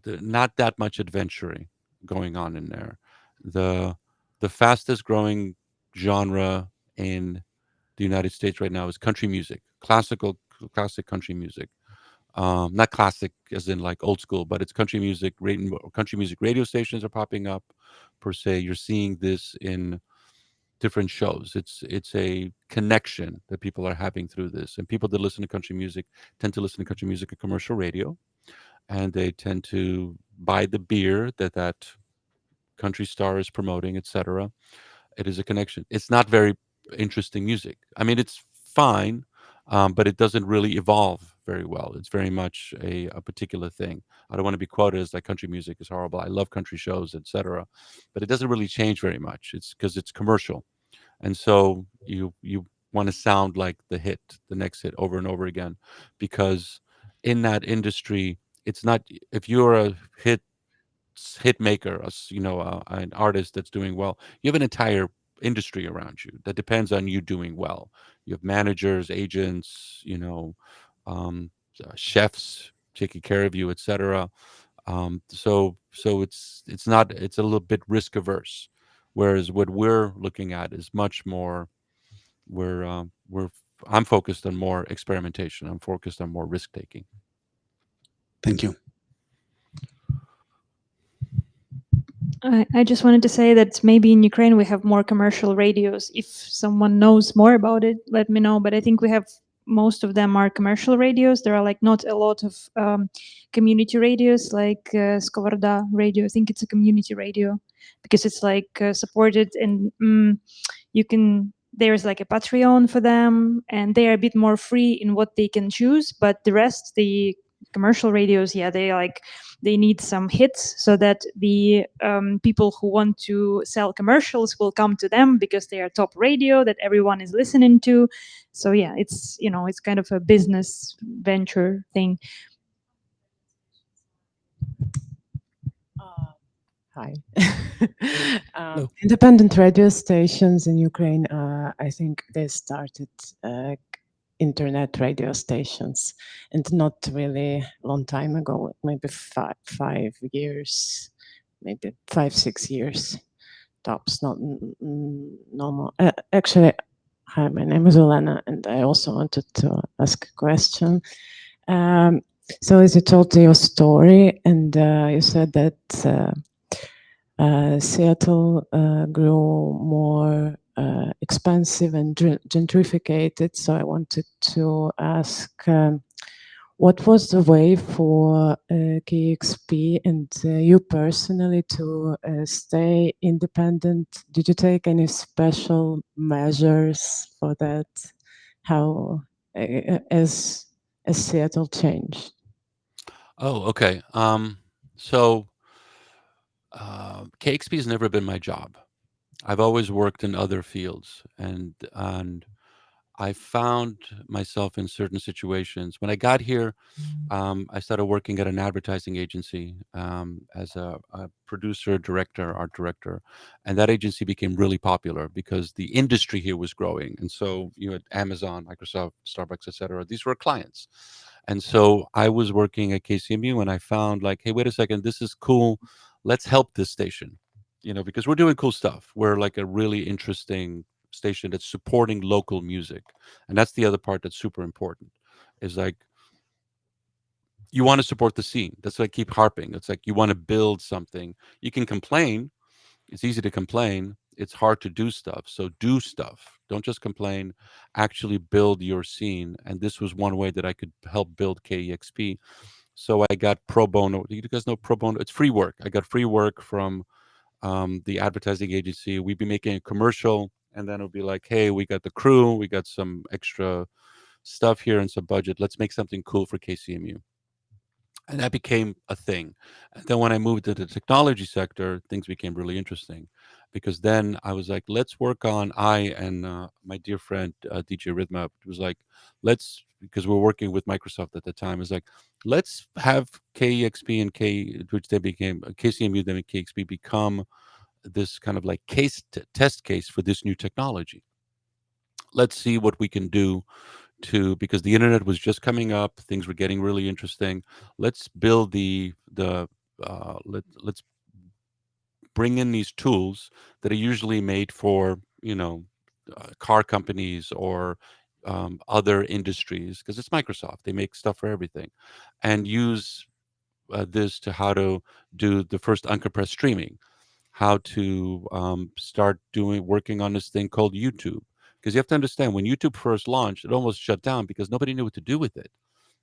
not that much adventuring going on in there. The the fastest growing genre in the United States right now is country music, classic country music. Not classic as in like old school, but it's country music. Country music radio stations are popping up, per se. You're seeing this in different shows. It's a connection that people are having through this, and people that listen to country music tend to listen to country music at commercial radio, and they tend to buy the beer that country star is promoting, etc. It is a connection. It's not very interesting music. I mean, it's fine, but it doesn't really evolve very well. It's very much a particular thing. I don't want to be quoted as like country music is horrible. I love country shows, etc., but it doesn't really change very much. It's because it's commercial, and so you want to sound like the next hit over and over again, because in that industry, it's not, if you're a hit maker, an artist that's doing well, you have an entire industry around you that depends on you doing well. You have managers, agents, um, chefs taking care of you, etc. So it's not, it's a little bit risk averse, whereas what we're looking at is much more. We're I'm focused on more experimentation. I'm focused on more risk taking. Thank you. I just wanted to say that maybe in Ukraine we have more commercial radios. If someone knows more about it, let me know. But I think we have most of them are commercial radios. There are like not a lot of community radios like Skovoroda radio. I think it's a community radio because it's like supported and you can. There's like a Patreon for them, and they are a bit more free in what they can choose. But the rest, the commercial radios, yeah, they need some hits so that the people who want to sell commercials will come to them because they are top radio that everyone is listening to. So yeah, it's it's kind of a business venture thing. Hi. Independent radio stations in Ukraine, I think they started internet radio stations, and not really long time ago, maybe 5 years, maybe 5-6 years tops, not normal. Actually, hi, my name is Elena, and I also wanted to ask a question. So as you told your story, and you said that Seattle grew more expensive and gentrificated. So I wanted to ask, what was the way for KEXP and you personally to stay independent? Did you take any special measures for that? How as Seattle changed? Oh, okay. So KEXP has never been my job. I've always worked in other fields, and I found myself in certain situations. When I got here, I started working at an advertising agency as a producer, director, art director, and that agency became really popular because the industry here was growing. And so you had Amazon, Microsoft, Starbucks, etc. These were clients. And so I was working at KCMU, and I found like, hey, wait a second, this is cool. Let's help this station, because we're doing cool stuff. We're like a really interesting station that's supporting local music, and that's the other part that's super important. Is like, you want to support the scene. That's what I keep harping. It's like you want to build something. You can complain. It's easy to complain. It's hard to do stuff. So do stuff. Don't just complain. Actually build your scene. And this was one way that I could help build KEXP. So I got pro bono. You guys know pro bono? It's free work. I got free work from the advertising agency. We'd be making a commercial, and then it would be like, hey, we got the crew. We got some extra stuff here and some budget. Let's make something cool for KCMU. And that became a thing. And then when I moved to the technology sector, things became really interesting, because then I was like, let's work on, I and my dear friend DJ Rhythma was like, because we're working with Microsoft at the time, was like, let's have KEXP and which they became KCMU, then KEXP, become this kind of like test case for this new technology. Let's see what we can do because the internet was just coming up, things were getting really interesting. Let's build let's bring in these tools that are usually made for car companies or other industries, because it's Microsoft, they make stuff for everything, and use this to how to do the first uncompressed streaming, how to start working on this thing called YouTube. Because you have to understand, when YouTube first launched, it almost shut down because nobody knew what to do with it.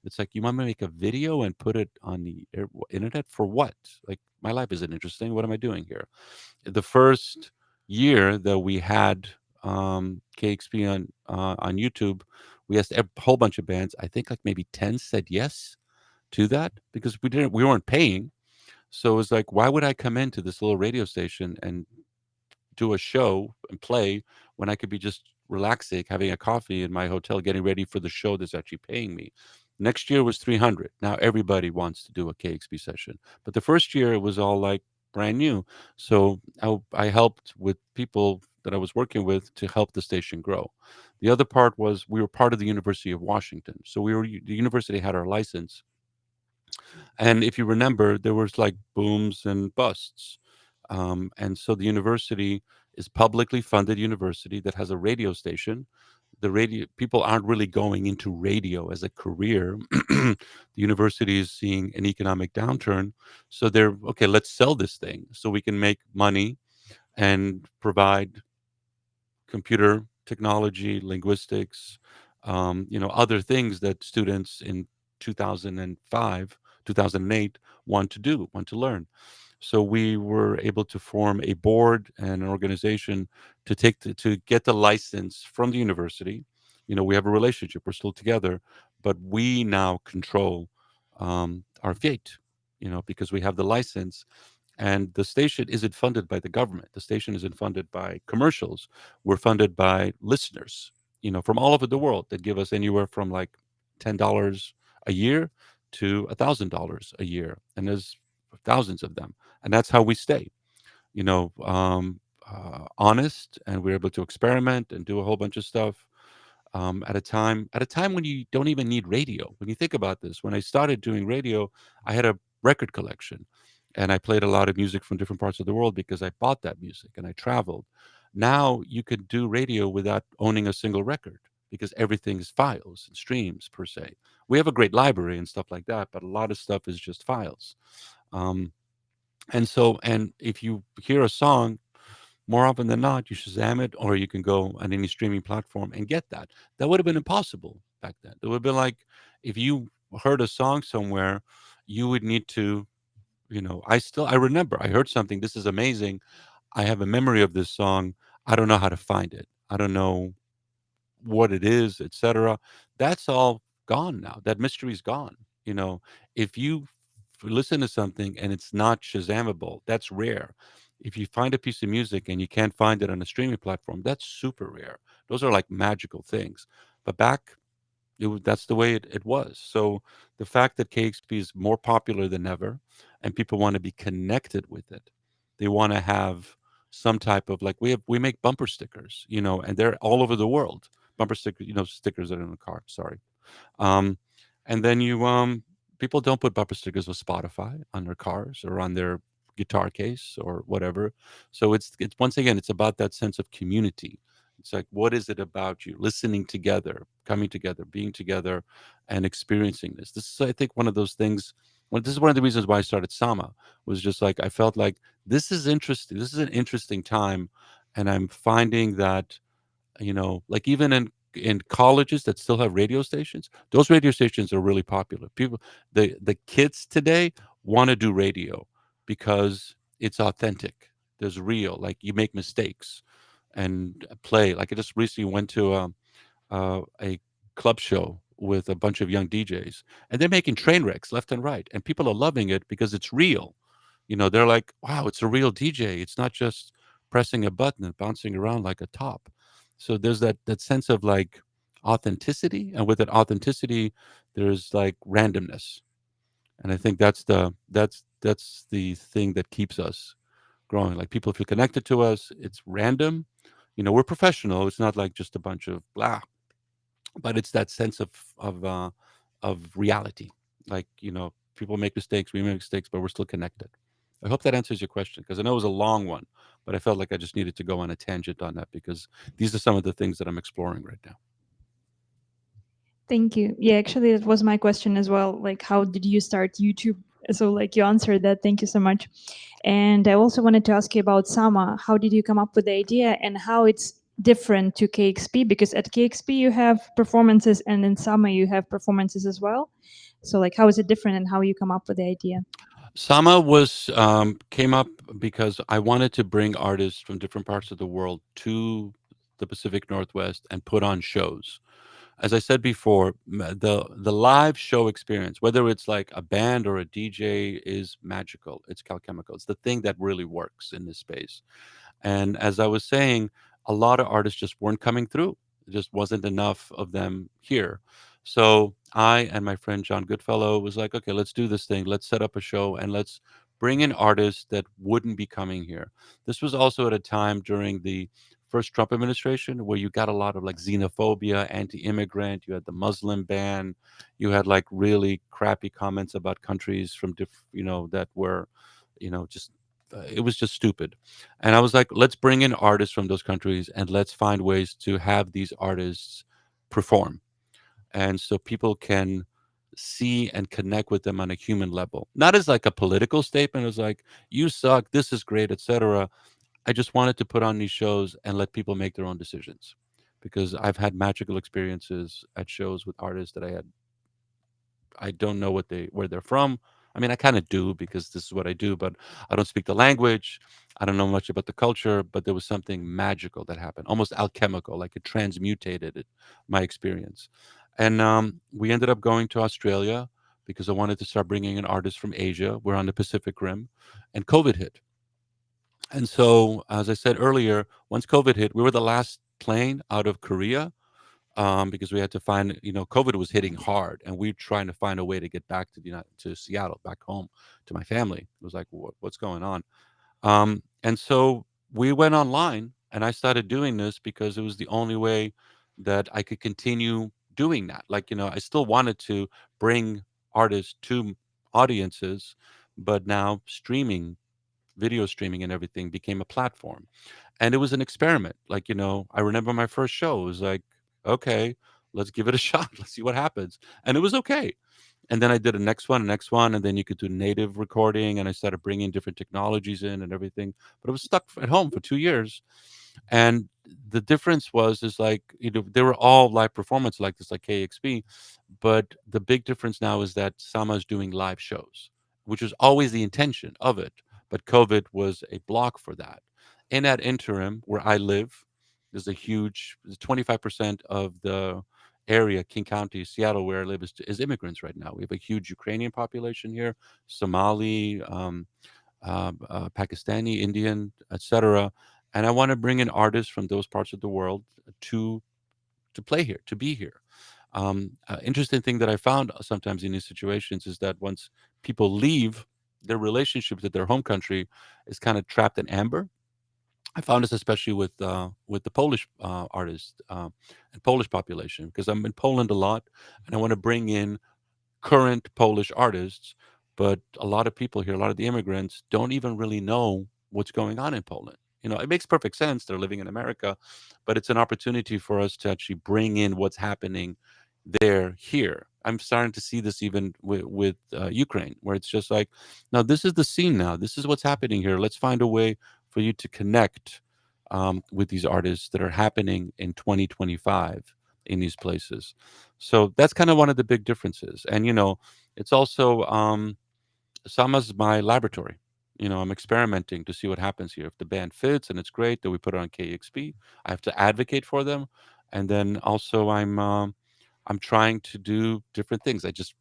It's like, you want me to make a video and put it on the internet for what? Like, my life isn't interesting. What am I doing here? The first year that we had KEXP on YouTube, we asked a whole bunch of bands. I think like maybe 10 said yes to that, because we weren't paying. So it was like, why would I come into this little radio station and do a show and play when I could be just relaxing, having a coffee in my hotel, getting ready for the show that's actually paying me? Next year was 300. Now everybody wants to do a KEXP session. But the first year it was all like brand new. So I helped with people that I was working with to help the station grow. The other part was we were part of the University of Washington. So the university had our license. And if you remember, there was like booms and busts. And so the university is publicly funded university that has a radio station. The radio people aren't really going into radio as a career. The university is seeing an economic downturn. So they're okay, let's sell this thing so we can make money and provide computer technology, linguistics, other things that students in 2005, 2008 want to learn. So we were able to form a board and an organization to get the license from the university. We have a relationship. We're still together, but we now control our fate. Because we have the license, and the station isn't funded by the government. The station isn't funded by commercials. We're funded by listeners, from all over the world that give us anywhere from like $10 a year to $1,000 a year, and there's thousands of them, and that's how we stay, honest, and we're able to experiment and do a whole bunch of stuff at a time when you don't even need radio. When you think about this, when I started doing radio, I had a record collection, and I played a lot of music from different parts of the world because I bought that music and I traveled. Now you could do radio without owning a single record because everything is files and streams per se. We have a great library and stuff like that, but a lot of stuff is just files. Um, and if you hear a song, more often than not, you Shazam it, or you can go on any streaming platform and get that. That would have been impossible back then. It would have been like if you heard a song somewhere, you would need to, I remember I heard something. This is amazing. I have a memory of this song. I don't know how to find it. I don't know what it is, etc. That's all gone now. That mystery's gone. If you listen to something and it's not Shazamable, that's rare. If you find a piece of music and you can't find it on a streaming platform, that's super rare. Those are like magical things. But back, that's the way it was. So the fact that KEXP is more popular than ever, and people want to be connected with it, they want to have some type of like we make bumper stickers, and they're all over the world. Bumper stickers, stickers that are in the car. Sorry. Um, and then people don't put bumper stickers with Spotify on their cars or on their guitar case or whatever. So it's once again, it's about that sense of community. It's like, what is it about you listening together, coming together, being together, and experiencing this? This is, I think, one of those things. Well, this is one of the reasons why I started Sama. Was just like I felt like this is interesting. This is an interesting time, and I'm finding that like even in colleges that still have radio stations, those radio stations are really popular. The kids today want to do radio because it's authentic. There's real, like you make mistakes and play. Like I just recently went to a club show with a bunch of young DJs, and they're making train wrecks left and right, and people are loving it because it's real. They're like, wow, it's a real DJ. It's not just pressing a button and bouncing around like a top. So there's that sense of like authenticity, and with that authenticity, there's like randomness, and I think that's the thing that keeps us growing. Like people feel connected to us. It's random. We're professional. It's not like just a bunch of blah, but it's that sense of reality. Like people make mistakes, we make mistakes, but we're still connected. I hope that answers your question because I know it was a long one, but I felt like I just needed to go on a tangent on that because these are some of the things that I'm exploring right now. Thank you. Yeah, actually, that was my question as well. Like, how did you start YouTube? So, like, you answered that. Thank you so much. And I also wanted to ask you about Sama. How did you come up with the idea and how it's different to KEXP? Because at KEXP you have performances, and in Sama you have performances as well. So, like, how is it different, and how you come up with the idea? Sama came up because I wanted to bring artists from different parts of the world to the Pacific Northwest and put on shows. As I said before, the live show experience, whether it's like a band or a DJ, is magical. It's alchemical. It's the thing that really works in this space. And as I was saying, a lot of artists just weren't coming through. There just wasn't enough of them here. So I and my friend John Goodfellow was like, okay, let's do this thing. Let's set up a show and let's bring in artists that wouldn't be coming here. This was also at a time during the first Trump administration, where you got a lot of like xenophobia, anti-immigrant. You had the Muslim ban. You had like really crappy comments about countries from that were, just it was just stupid. And I was like, let's bring in artists from those countries and let's find ways to have these artists perform, and so people can see and connect with them on a human level, not as like a political statement. It was like, you suck, this is great, etc. I just wanted to put on these shows and let people make their own decisions, because I've had magical experiences at shows with artists that I don't know where they're from. I mean, I kind of do because this is what I do, but I don't speak the language. I don't know much about the culture, but there was something magical that happened, almost alchemical, like it transmutated my experience. And we ended up going to Australia because I wanted to start bringing in artists from Asia. We're on the Pacific Rim, and COVID hit. And so, as I said earlier, once COVID hit, we were the last plane out of Korea, because we had to find, COVID was hitting hard, and we were trying to find a way to get back to Seattle, back home to my family. It was like, what's going on? And so we went online, and I started doing this because it was the only way that I could continue doing that. Like, I still wanted to bring artists to audiences, but now video streaming and everything became a platform. And it was an experiment. Like, I remember my first show. It was like, okay, let's give it a shot. Let's see what happens. And it was okay. And then I did a next one, and then you could do native recording, and I started bringing different technologies in and everything. But I was stuck at home for 2 years. And the difference is like, they were all live performance like this, like KEXP. But the big difference now is that Sama's doing live shows, which was always the intention of it. But COVID was a block for that. In that interim, where I live, there's 25% of the area, King County, Seattle, where I live, is immigrants right now. We have a huge Ukrainian population here, Somali, Pakistani, Indian, etc. And I want to bring in artists from those parts of the world to play here, to be here. Interesting thing that I found sometimes in these situations is that once people leave, their relationships with their home country is kind of trapped in amber. I found this especially with the Polish artists and Polish population, because I'm in Poland a lot, and I want to bring in current Polish artists. But a lot of people here, a lot of the immigrants, don't even really know what's going on in Poland. It makes perfect sense. They're living in America, but it's an opportunity for us to actually bring in what's happening there here. I'm starting to see this even with Ukraine, where it's just like, now this is the scene. Now this is what's happening here. Let's find a way for you to connect with these artists that are happening in 2025 in these places. So that's kind of one of the big differences. And it's also Sama's my laboratory. I'm experimenting to see what happens here. If the band fits and it's great, then we put it on KEXP. I have to advocate for them, and then also I'm trying to do different things. I just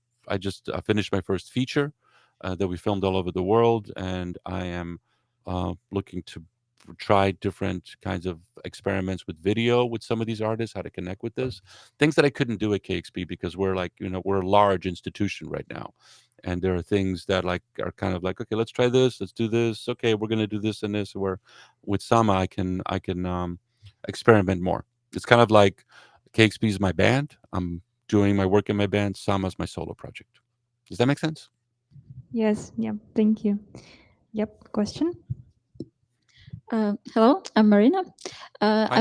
finished my first feature that we filmed all over the world, and I am looking to try different kinds of experiments with video with some of these artists, how to connect with this, things that I couldn't do at KEXP because we're a large institution right now, and there are things that like are kind of like, okay, let's try this, let's do this, okay, we're gonna do this and this. Where with Sama, I can experiment more. It's kind of like KEXP is my band. I'm doing my work in my band. Sama's my solo project. Does that make sense? Yes, yeah, thank you. Yep, question? Hello, I'm Marina. Hi.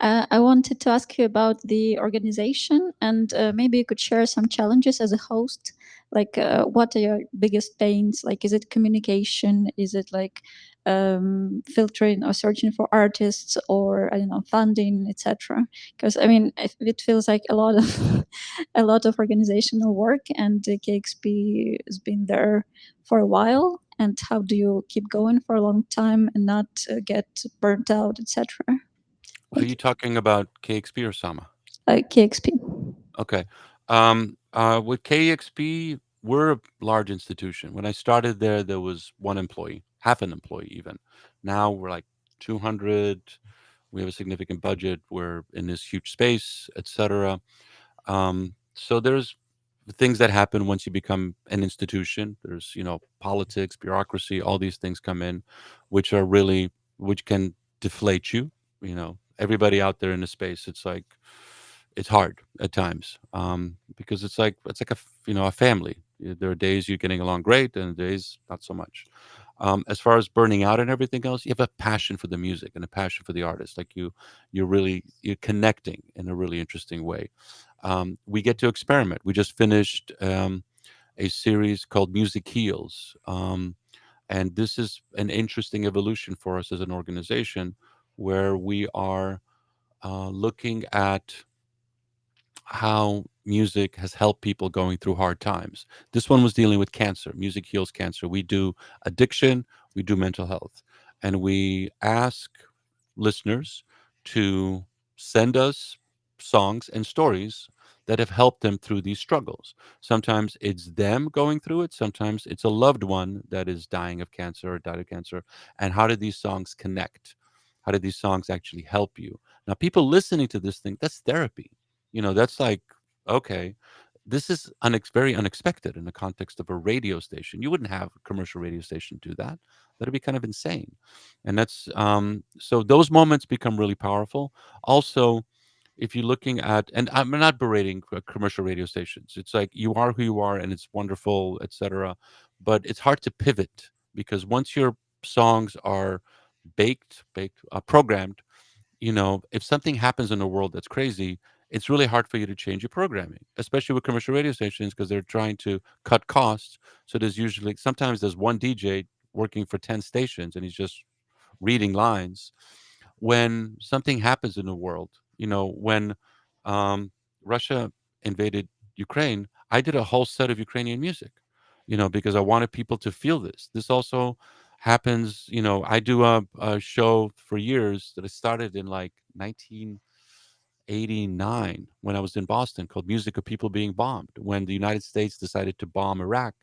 I wanted to ask you about the organization, and maybe you could share some challenges as a host. Like, what are your biggest pains? Like, is it communication? Is it like filtering or searching for artists, or I don't know, funding, etc.? Because I mean, it feels like a lot of a lot of organizational work, and KEXP has been there for a while. And how do you keep going for a long time and not get burnt out, etc.? Are you talking about KEXP or Sama? KEXP. Okay. With KEXP, we're a large institution. When I started there was one employee, half an employee even. Now we're like 200. We have a significant budget. We're in this huge space, etc. So there's things that happen once you become an institution. There's, politics, bureaucracy, all these things come in, which can deflate you. Everybody out there in the space, it's like it's hard at times, because it's like a family. There are days you're getting along great, and days not so much. As far as burning out and everything else, you have a passion for the music and a passion for the artist. Like you're connecting in a really interesting way. We get to experiment. We just finished a series called Music Heals. And this is an interesting evolution for us as an organization, where we are looking at how music has helped people going through hard times. This one was dealing with cancer. Music heals cancer. We do addiction, we do mental health. And we ask listeners to send us songs and stories that have helped them through these struggles. Sometimes it's them going through it, sometimes it's a loved one that is dying of cancer or died of cancer. And how did these songs connect? How did these songs actually help you? Now, people listening to this thing, that's therapy. That's like, okay, this is very unexpected in the context of a radio station. You wouldn't have a commercial radio station do that. That'd be kind of insane. And that's so those moments become really powerful. Also, if you're looking at, and I'm not berating commercial radio stations. It's like you are who you are, and it's wonderful, etc. But it's hard to pivot, because once your songs are programmed, if something happens in the world that's crazy, it's really hard for you to change your programming, especially with commercial radio stations, because they're trying to cut costs. So sometimes there's one DJ working for 10 stations, and he's just reading lines. When something happens in the world, when um, Russia invaded Ukraine, I did a whole set of Ukrainian music, because I wanted people to feel this. This also happens, I do a show for years that I started in like 1989 when I was in Boston, called Music of People Being Bombed. When the United States decided to bomb Iraq,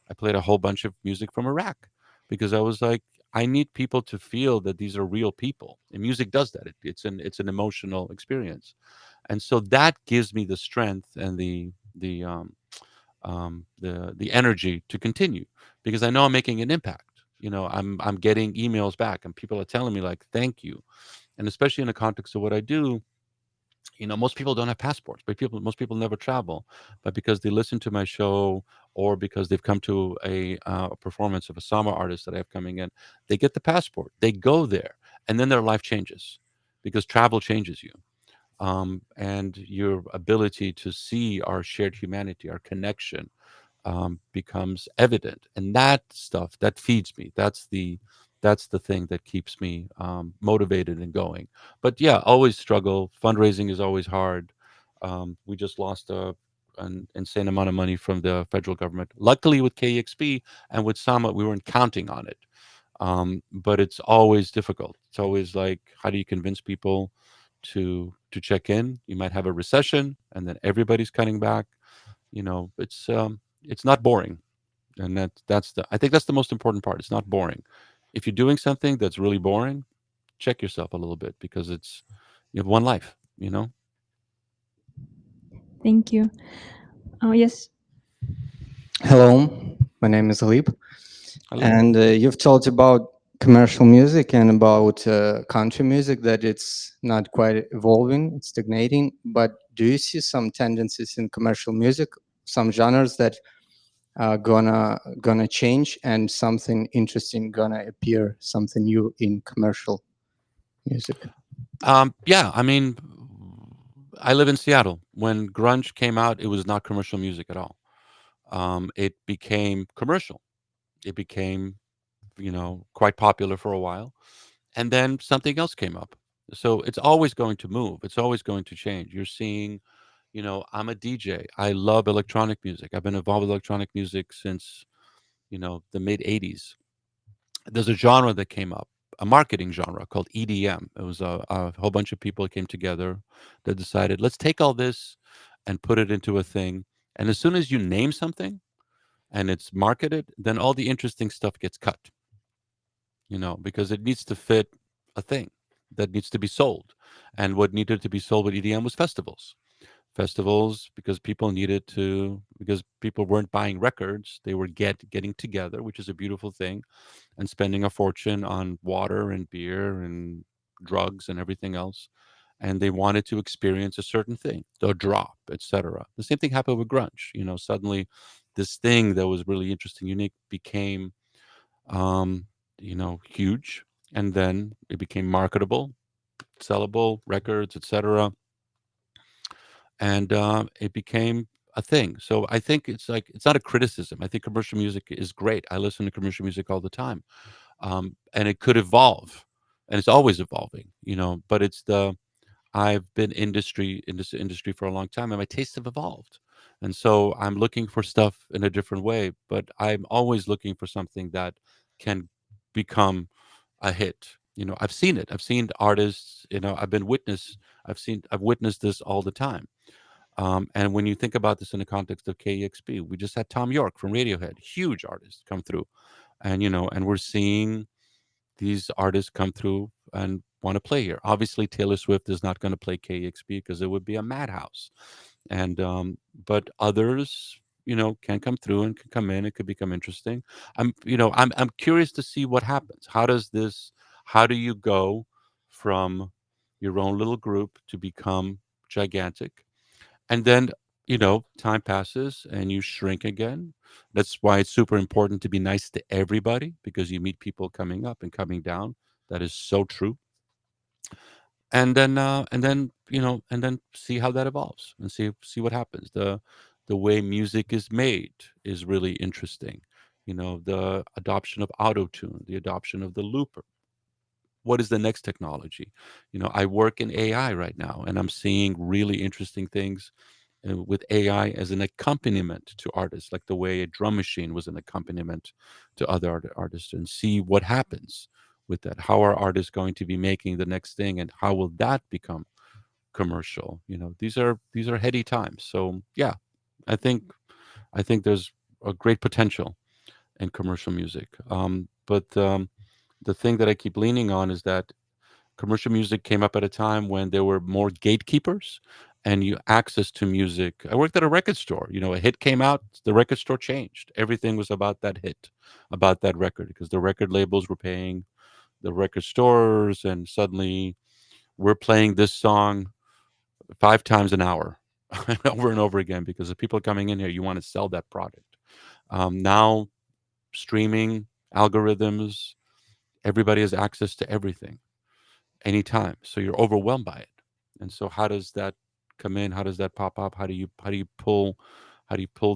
I played a whole bunch of music from Iraq, because I was like, I need people to feel that these are real people, and music does that. It's an emotional experience, and so that gives me the strength and the energy to continue, because I know I'm making an impact. I'm getting emails back, and people are telling me like, thank you. And especially in the context of what I do, most people don't have passports, but most people never travel. But because they listen to my show, or because they've come to a performance of a summer artist that I have coming in, they get the passport, they go there, and then their life changes, because travel changes you. And your ability to see our shared humanity, our connection, becomes evident, and that stuff that feeds me. That's the thing that keeps me motivated and going. But yeah, always struggle. Fundraising is always hard. We just lost an insane amount of money from the federal government. Luckily, with KEXP and with Sama, we weren't counting on it. But it's always difficult. It's always like, how do you convince people to check in? You might have a recession, and then everybody's cutting back. It's not boring, and I think that's the most important part. It's not boring. If you're doing something that's really boring, check yourself a little bit, because you have one life. Thank you. Oh, yes. Hello, my name is Lip, Hello. and you've told about commercial music and about country music, that it's not quite evolving, it's stagnating. But do you see some tendencies in commercial music, some genres that are gonna change, and something interesting gonna appear, something new in commercial music? Yeah, I mean, I live in Seattle. When grunge came out, it was not commercial music at all. It became commercial. It became, quite popular for a while, and then something else came up. So it's always going to move. It's always going to change. You're seeing, I'm a DJ. I love electronic music. I've been involved with electronic music since, the mid 80s. There's a genre that came up, a marketing genre called EDM. It was a whole bunch of people came together that decided, let's take all this and put it into a thing. And as soon as you name something and it's marketed, then all the interesting stuff gets cut, because it needs to fit a thing that needs to be sold. And what needed to be sold with EDM was festivals, because people weren't buying records, they were getting together, which is a beautiful thing, and spending a fortune on water and beer and drugs and everything else, and they wanted to experience a certain thing, the drop, etc. The same thing happened with grunge. Suddenly this thing that was really interesting, unique, became huge, and then it became marketable, sellable records, etc. And it became a thing. So I think it's not a criticism. I think commercial music is great. I listen to commercial music all the time, and it could evolve, and it's always evolving. But I've been in this industry for a long time, and my tastes have evolved. And so I'm looking for stuff in a different way, but I'm always looking for something that can become a hit. I've seen it. I've seen artists, I've witnessed this all the time. And when you think about this in the context of KEXP, we just had Tom York from Radiohead, huge artist, come through. And we're seeing these artists come through and want to play here. Obviously, Taylor Swift is not going to play KEXP because it would be a madhouse. And but others, can come through and can come in. It could become interesting. I'm curious to see what happens. How do you go from your own little group to become gigantic? And then, time passes and you shrink again. That's why it's super important to be nice to everybody, because you meet people coming up and coming down. That is so true. And then see how that evolves, and see what happens. The way music is made is really interesting. The adoption of auto tune, the adoption of the looper. What is the next technology? I work in AI right now, and I'm seeing really interesting things with AI as an accompaniment to artists, like the way a drum machine was an accompaniment to other artists, and see what happens with that. How are artists going to be making the next thing, and how will that become commercial? These are heady times. So yeah, I think there's a great potential in commercial music. But the thing that I keep leaning on is that commercial music came up at a time when there were more gatekeepers and you access to music. I worked at a record store. A hit came out, the record store changed. Everything was about that hit, about that record, because the record labels were paying the record stores, and suddenly we're playing this song 5 times an hour over and over again, because the people coming in here, you want to sell that product. Now, streaming, algorithms, everybody has access to everything anytime, so you're overwhelmed by it. And so how does that come in? How does that pop up? How do you pull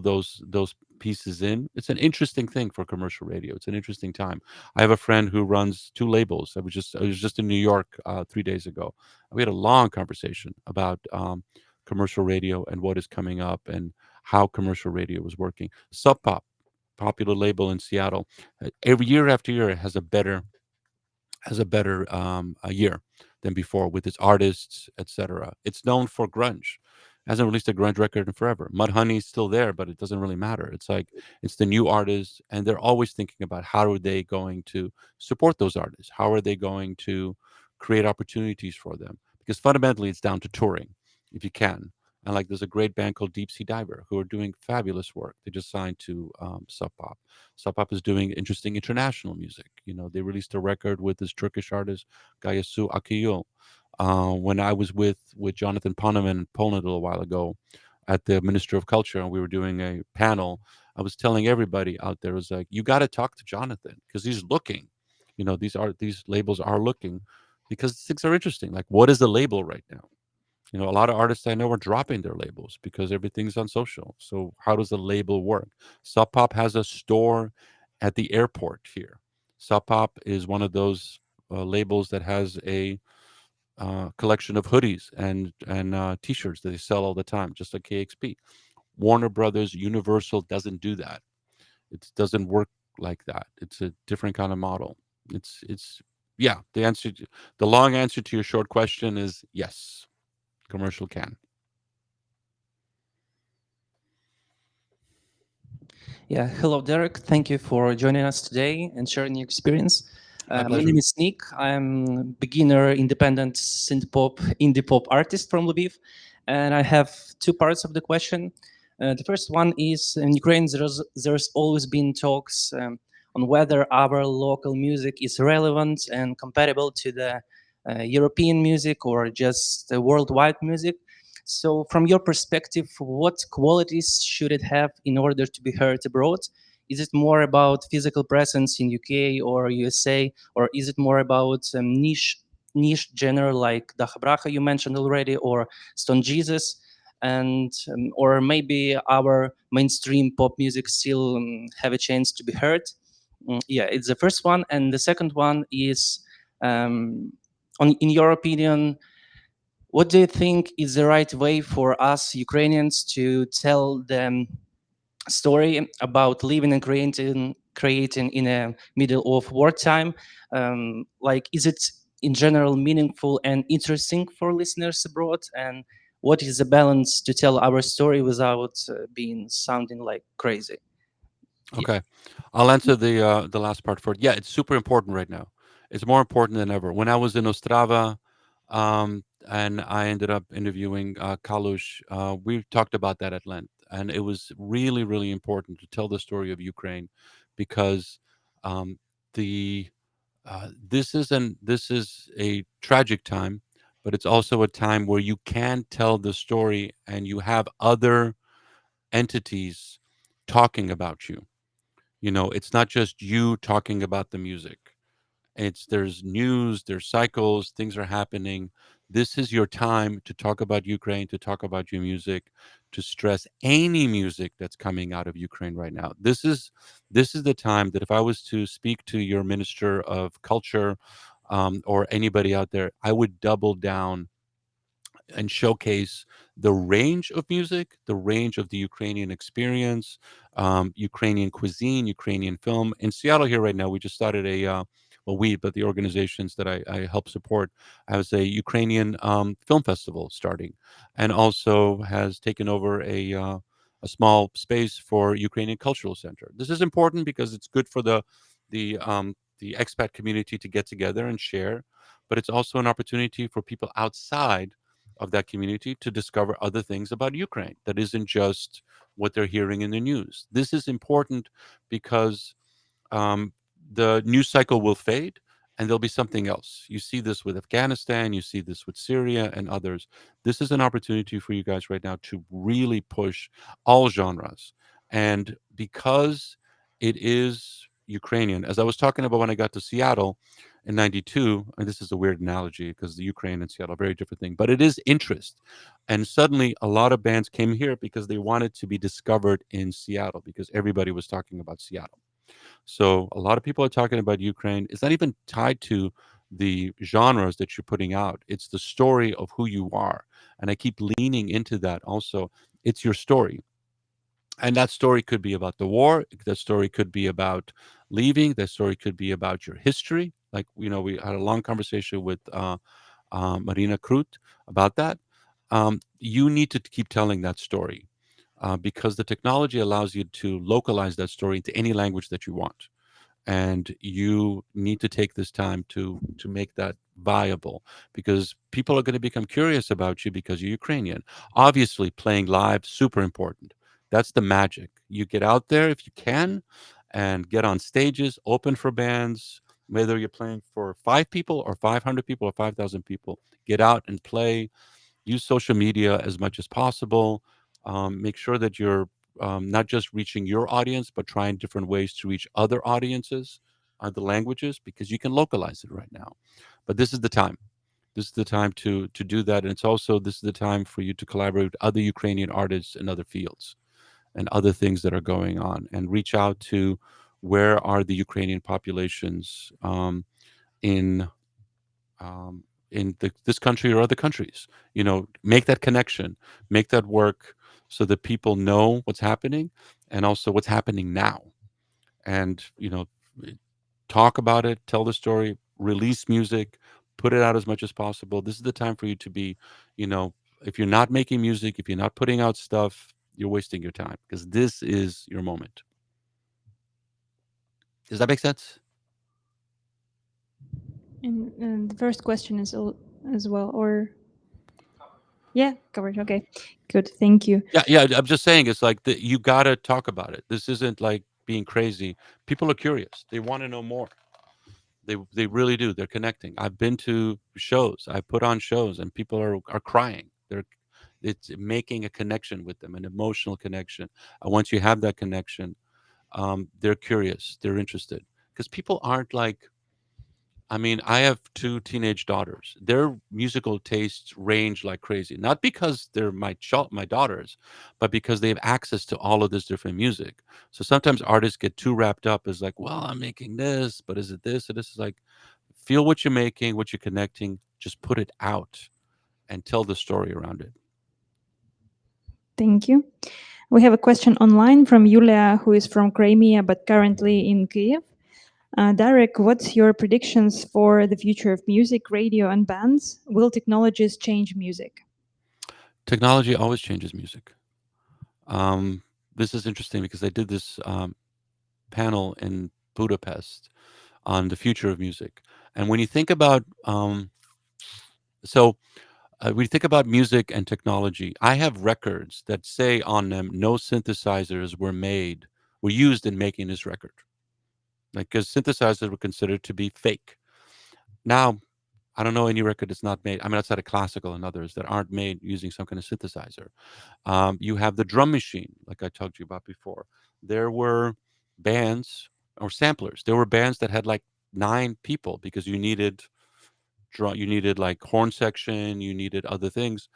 those pieces in? It's an interesting thing for commercial radio. It's an interesting time. I have a friend who runs 2 labels. I was just in New York 3 days ago. We had a long conversation about commercial radio and what is coming up and how commercial radio was working. Sub Pop, popular label in Seattle, every year after year has a better a year than before with its artists, etc. It's known for grunge. Hasn't released a grunge record in forever. Mudhoney's still there, but it doesn't really matter. It's like it's the new artists, and they're always thinking about how are they going to support those artists? How are they going to create opportunities for them? Because fundamentally, it's down to touring, if you can. And like, there's a great band called Deep Sea Diver who are doing fabulous work. They just signed to Sub Pop. Sub Pop is doing interesting international music. They released a record with this Turkish artist Gayasu Akiyul. When I was with Jonathan Poneman in Poland a little while ago at the Minister of Culture, and we were doing a panel, I was telling everybody out there, was like, you got to talk to Jonathan, because he's looking. These labels are looking, because things are interesting. Like, what is the label right now? A lot of artists I know are dropping their labels because everything's on social. So how does the label work? Sub Pop has a store at the airport here. Sub Pop is one of those labels that has a collection of hoodies and T-shirts that they sell all the time, just like KEXP. Warner Brothers, Universal doesn't do that. It doesn't work like that. It's a different kind of model. It's yeah. The long answer to your short question is yes. Commercial can. Yeah, hello, Derek. Thank you for joining us today and sharing your experience. My My pleasure. name is Nick. I'm a beginner, independent synth pop, indie pop artist from Lviv, and I have 2 parts of the question. The first one is, in Ukraine, there's always been talks on whether our local music is relevant and compatible to the European music or just worldwide music. So from your perspective, what qualities should it have in order to be heard abroad? Is it more about physical presence in UK or USA, or is it more about niche genre like Dachabracha you mentioned already, or Stone Jesus, and or maybe our mainstream pop music still have a chance to be heard? Yeah, it's the first one, and the second one is, in your opinion, what do you think is the right way for us Ukrainians to tell the story about living and creating in a middle of wartime? Like, is it in general meaningful and interesting for listeners abroad? And what is the balance to tell our story without being sounding like crazy? Okay, I'll answer the last part first. Yeah, it's super important right now. It's more important than ever. When I was in Ostrava, and I ended up interviewing Kalush, we talked about that at length, and it was really, really important to tell the story of Ukraine, because um, the this is a tragic time, but it's also a time where you can tell the story, and you have other entities talking about you. You know, it's not just you talking about the music. There's news, there's cycles, things are happening. This is your time to talk about Ukraine, to talk about your music, to stress any music that's coming out of Ukraine right now. This is the time that if I was to speak to your minister of culture, or anybody out there, I would double down and showcase the range of music, the range of the Ukrainian experience, Ukrainian cuisine, Ukrainian film. In Seattle here right now, we just started but the organizations that I help support has a Ukrainian film festival starting, and also has taken over a small space for Ukrainian Cultural Center. This is important because it's good for the expat community to get together and share, but it's also an opportunity for people outside of that community to discover other things about Ukraine that isn't just what they're hearing in the news. This is important because um, the news cycle will fade and there'll be something else. You see this with Afghanistan, you see this with Syria and others. This is an opportunity for you guys right now to really push all genres. And because it is Ukrainian, as I was talking about when I got to Seattle in 92, and this is a weird analogy because the Ukraine and Seattle are very different thing, but it is interest. And suddenly a lot of bands came here because they wanted to be discovered in Seattle because everybody was talking about Seattle. So a lot of people are talking about Ukraine. It's not even tied to the genres that you're putting out. It's the story of who you are. And I keep leaning into that also. It's your story. And that story could be about the war. That story could be about leaving. That story could be about your history. Like, we had a long conversation with Marina Krut about that. You need to keep telling that story, because the technology allows you to localize that story into any language that you want. And you need to take this time to make that viable, because people are going to become curious about you because you're Ukrainian. Obviously, playing live, super important. That's the magic. You get out there if you can and get on stages, open for bands, whether you're playing for 5 people or 500 people or 5,000 people. Get out and play. Use social media as much as possible. Make sure that you're not just reaching your audience, but trying different ways to reach other audiences, other languages, because you can localize it right now. But this is the time. This is the time to do that, and this is the time for you to collaborate with other Ukrainian artists in other fields and other things that are going on, and reach out to where are the Ukrainian populations in this country or other countries. Make that connection, make that work, so that people know what's happening and also what's happening now. And talk about it, tell the story, release music, put it out as much as possible. This is the time for you to be, if you're not making music, if you're not putting out stuff, you're wasting your time, because this is your moment. Does that make sense? And the first question is as well, or yeah, covered. Okay, good. Thank you. Yeah. I'm just saying, it's like you got to talk about it. This isn't like being crazy. People are curious. They want to know more. They really do. They're connecting. I've been to shows. I put on shows, and people are crying. It's making a connection with them, an emotional connection. And once you have that connection, they're curious. They're interested because people aren't like. I mean, I have two teenage daughters. Their musical tastes range like crazy. Not because they're my daughters, but because they have access to all of this different music. So sometimes artists get too wrapped up as like, well, I'm making this, but is it this? Or this is like, feel what you're making, what you're connecting, just put it out and tell the story around it. Thank you. We have a question online from Yulia, who is from Crimea but currently in Kiev. Darek, what's your predictions for the future of music, radio, and bands? Will technologies change music? Technology always changes music. This is interesting because I did this panel in Budapest on the future of music. And when you think about, when you think about music and technology, I have records that say on them no synthesizers were used in making this record. Like, because synthesizers were considered to be fake. Now, I don't know any record that's not made. I mean, outside of classical and others that aren't made using some kind of synthesizer. You have the drum machine, like I talked to you about before. There were bands or samplers. There were bands that had like 9 people because you needed like horn section, you needed other things.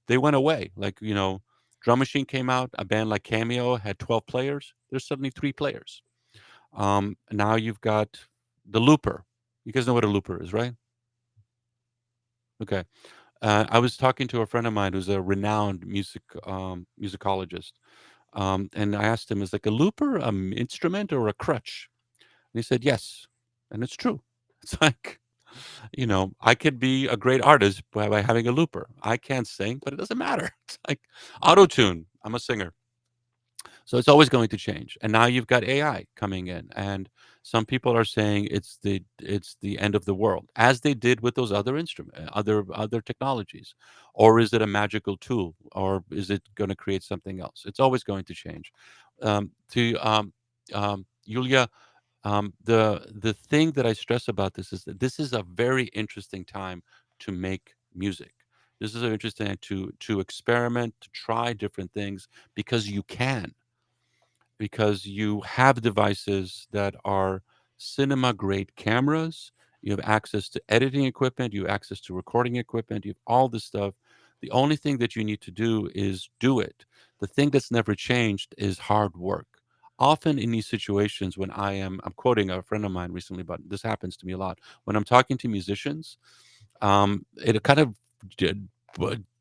They went away. Like, drum machine came out. A band like Cameo had 12 players. There's suddenly 3 players. Now you've got the looper. You guys know what a looper is, right? Okay. I was talking to a friend of mine who's a renowned musicologist, and I asked him, "Is like a looper an instrument or a crutch?" And he said, "Yes," and it's true. It's like, I could be a great artist by having a looper. I can't sing, but it doesn't matter. It's like auto tune. I'm a singer. So it's always going to change. And now you've got AI coming in, and some people are saying it's the end of the world, as they did with those other other technologies. Or is it a magical tool, or is it going to create something else? It's always going to change. Yulia, the thing that I stress about this is that this is a very interesting time to make music. This is an interesting time to experiment, to try different things because you can, because you have devices that are cinema grade cameras. You have access to editing equipment, you have access to recording equipment, you have all this stuff. The only thing that you need to do is do it. The thing that's never changed is hard work. Often in these situations, when I'm quoting a friend of mine recently, but this happens to me a lot. When I'm talking to musicians, it kind of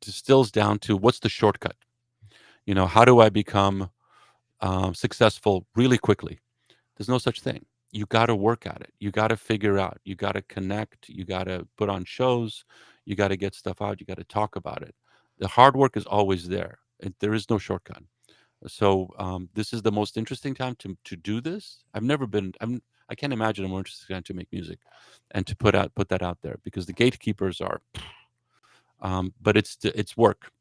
distills down to what's the shortcut? How do I become successful really quickly? There's no such thing. You got to work at it. You got to figure out. You got to connect. You got to put on shows. You got to get stuff out. You got to talk about it. The hard work is always there. There is no shortcut. So this is the most interesting time to do this. I can't imagine a more interesting time to make music and to put that out there, because the gatekeepers are. But it's work.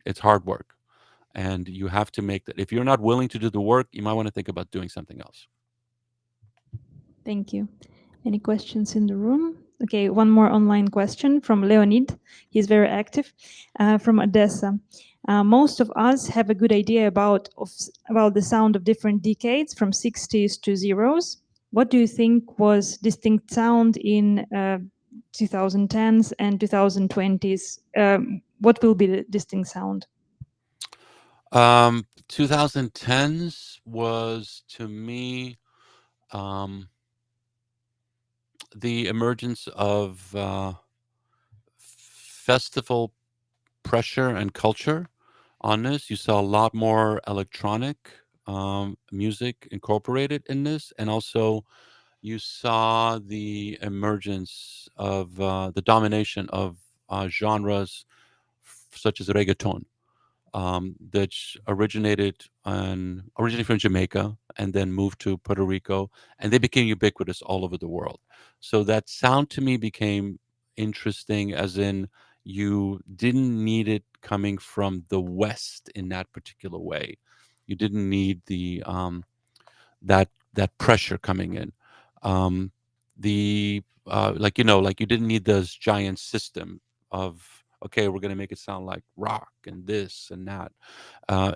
It's hard work. And you have to make that. If you're not willing to do the work, you might want to think about doing something else. Thank you. Any questions in the room? Okay, one more online question from Leonid. He's very active, from Odessa. Most of us have a good idea about the sound of different decades, from 60s to zeros. What do you think was distinct sound in 2010s and 2020s? What will be the distinct sound? 2010s was, to me, the emergence of festival pressure and culture on this. You saw a lot more electronic music incorporated in this, and also you saw the emergence of the domination of genres such as reggaeton, that originally from Jamaica and then moved to Puerto Rico, and they became ubiquitous all over the world. So that sound to me became interesting, as in you didn't need it coming from the West in that particular way. You didn't need the that pressure coming in. the like, you know, like you didn't need this giant system of, okay, we're going to make it sound like rock and this and that.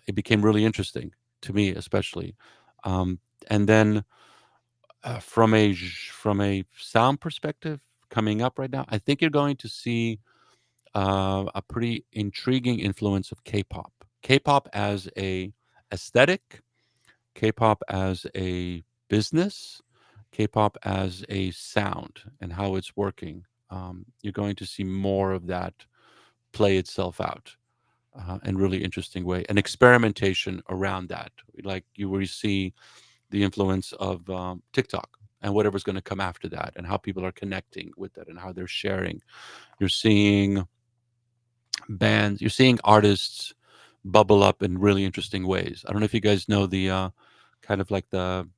It became really interesting to me, especially. And then from a sound perspective, coming up right now, I think you're going to see a pretty intriguing influence of K-pop. K-pop as a aesthetic, K-pop as a business, K-pop as a sound and how it's working. You're going to see more of that play itself out in really interesting way, and experimentation around that, like you where you see the influence of TikTok and whatever's going to come after that, and how people are connecting with it and how they're sharing. You're seeing bands, you're seeing artists bubble up in really interesting ways. I don't know if you guys know the kind of like the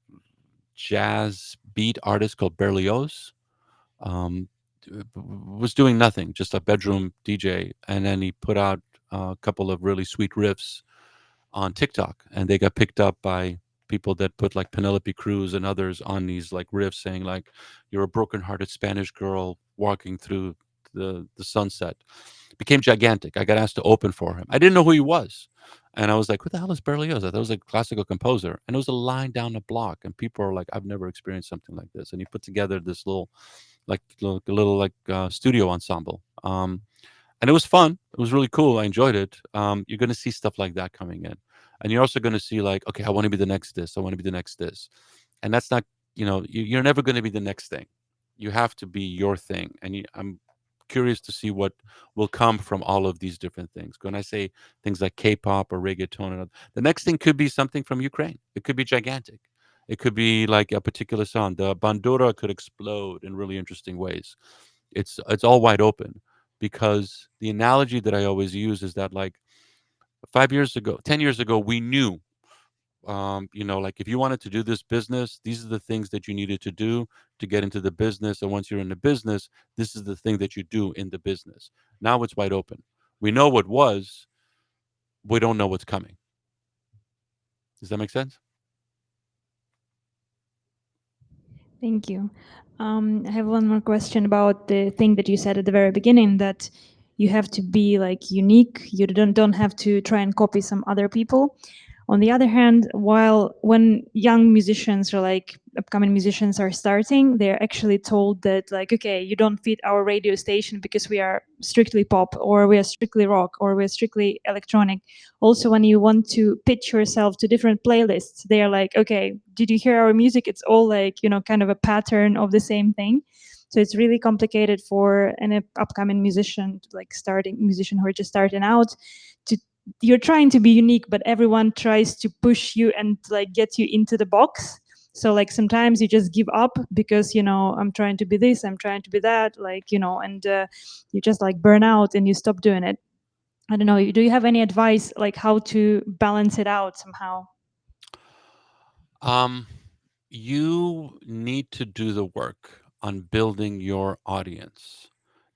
jazz beat artist called Berlioz. Um, was doing nothing, just a bedroom DJ, and then he put out a couple of really sweet riffs on TikTok, and they got picked up by people that put like Penelope Cruz and others on these like riffs, saying like, "You're a broken-hearted Spanish girl walking through the sunset." Became gigantic. I got asked to open for him. I didn't know who he was, and I was like, "Who the hell is Berlioz?" I thought it was a classical composer, and it was a line down the block, and people are like, "I've never experienced something like this." And he put together this little like studio ensemble. And it was fun. It was really cool. I enjoyed it. You're going to see stuff like that coming in, and you're also going to see like, okay, I want to be the next this. I want to be the next this, and that's not, you know, you're never going to be the next thing. You have to be your thing, and I'm curious to see what will come from all of these different things. When I say things like K-pop or reggaeton, the next thing could be something from Ukraine. It could be gigantic. It could be like a particular song. The bandura could explode in really interesting ways. It's all wide open, because the analogy that I always use is that like 5 years ago, 10 years ago, we knew, you know, like if you wanted to do this business, these are the things that you needed to do to get into the business. And once you're in the business, this is the thing that you do in the business. Now it's wide open. We know what was, we don't know what's coming. Does that make sense? Thank you. I have one more question about the thing that you said at the very beginning, that you have to be like unique. You don't have to try and copy some other people. On the other hand, when young musicians or like upcoming musicians are starting, they're actually told that like, okay, you don't fit our radio station because we are strictly pop, or we are strictly rock, or we're strictly electronic. Also, when you want to pitch yourself to different playlists, they are like, okay, did you hear our music? It's all like, you know, kind of a pattern of the same thing. So it's really complicated for an upcoming musician, like starting musician who are just starting out, to you're trying to be unique, but everyone tries to push you and like get you into the box. So like sometimes you just give up because, you know, I'm trying to be this, I'm trying to be that, like, you know, and you just like burn out and you stop doing it. I don't know. Do you have any advice like how to balance it out somehow? Um, you need to do the work on building your audience.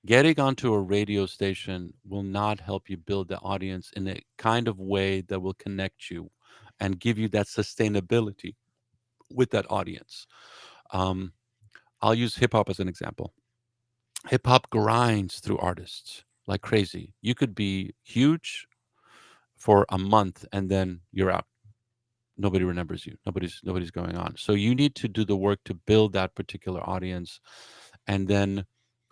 Getting onto a radio station will not help you build the audience in a kind of way that will connect you and give you that sustainability with that audience. Um, I'll use hip hop as an example. Hip hop grinds through artists like crazy. You could be huge for a month and then you're out. Nobody remembers you. Nobody's going on. So you need to do the work to build that particular audience, and then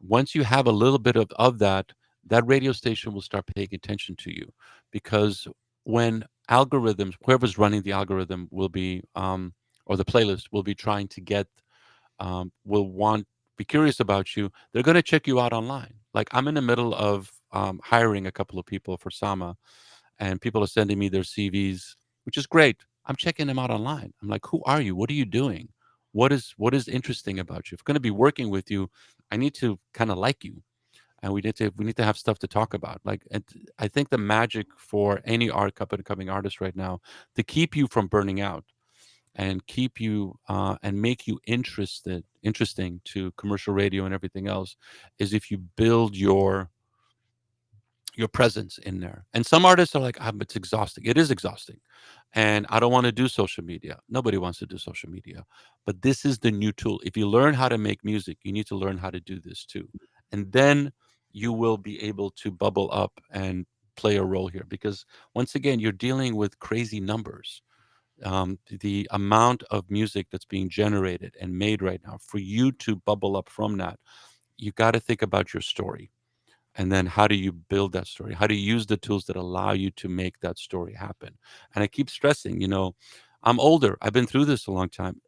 once you have a little bit of that, that radio station will start paying attention to you, because when algorithms, whoever's running the algorithm will be or the playlist will be trying to get will want be curious about you. They're going to check you out online. Like I'm in the middle of hiring a couple of people for Sama, and people are sending me their CVs, which is great. I'm checking them out online. I'm like, who are you? What are you doing? What is interesting about you? If I'm going to be working with you, I need to kind of like you, and we need to have stuff to talk about. Like, and I think the magic for any art up and coming artist right now, to keep you from burning out and keep you and make you interesting to commercial radio and everything else, is if you build your presence in there. And some artists are like, it's exhausting. It is exhausting. And I don't want to do social media. Nobody wants to do social media. But this is the new tool. If you learn how to make music, you need to learn how to do this too. And then you will be able to bubble up and play a role here. Because once again, you're dealing with crazy numbers. The amount of music that's being generated and made right now, for you to bubble up from that, you got to think about your story. And then how do you build that story? How do you use the tools that allow you to make that story happen? And I keep stressing, I'm older. I've been through this a long time.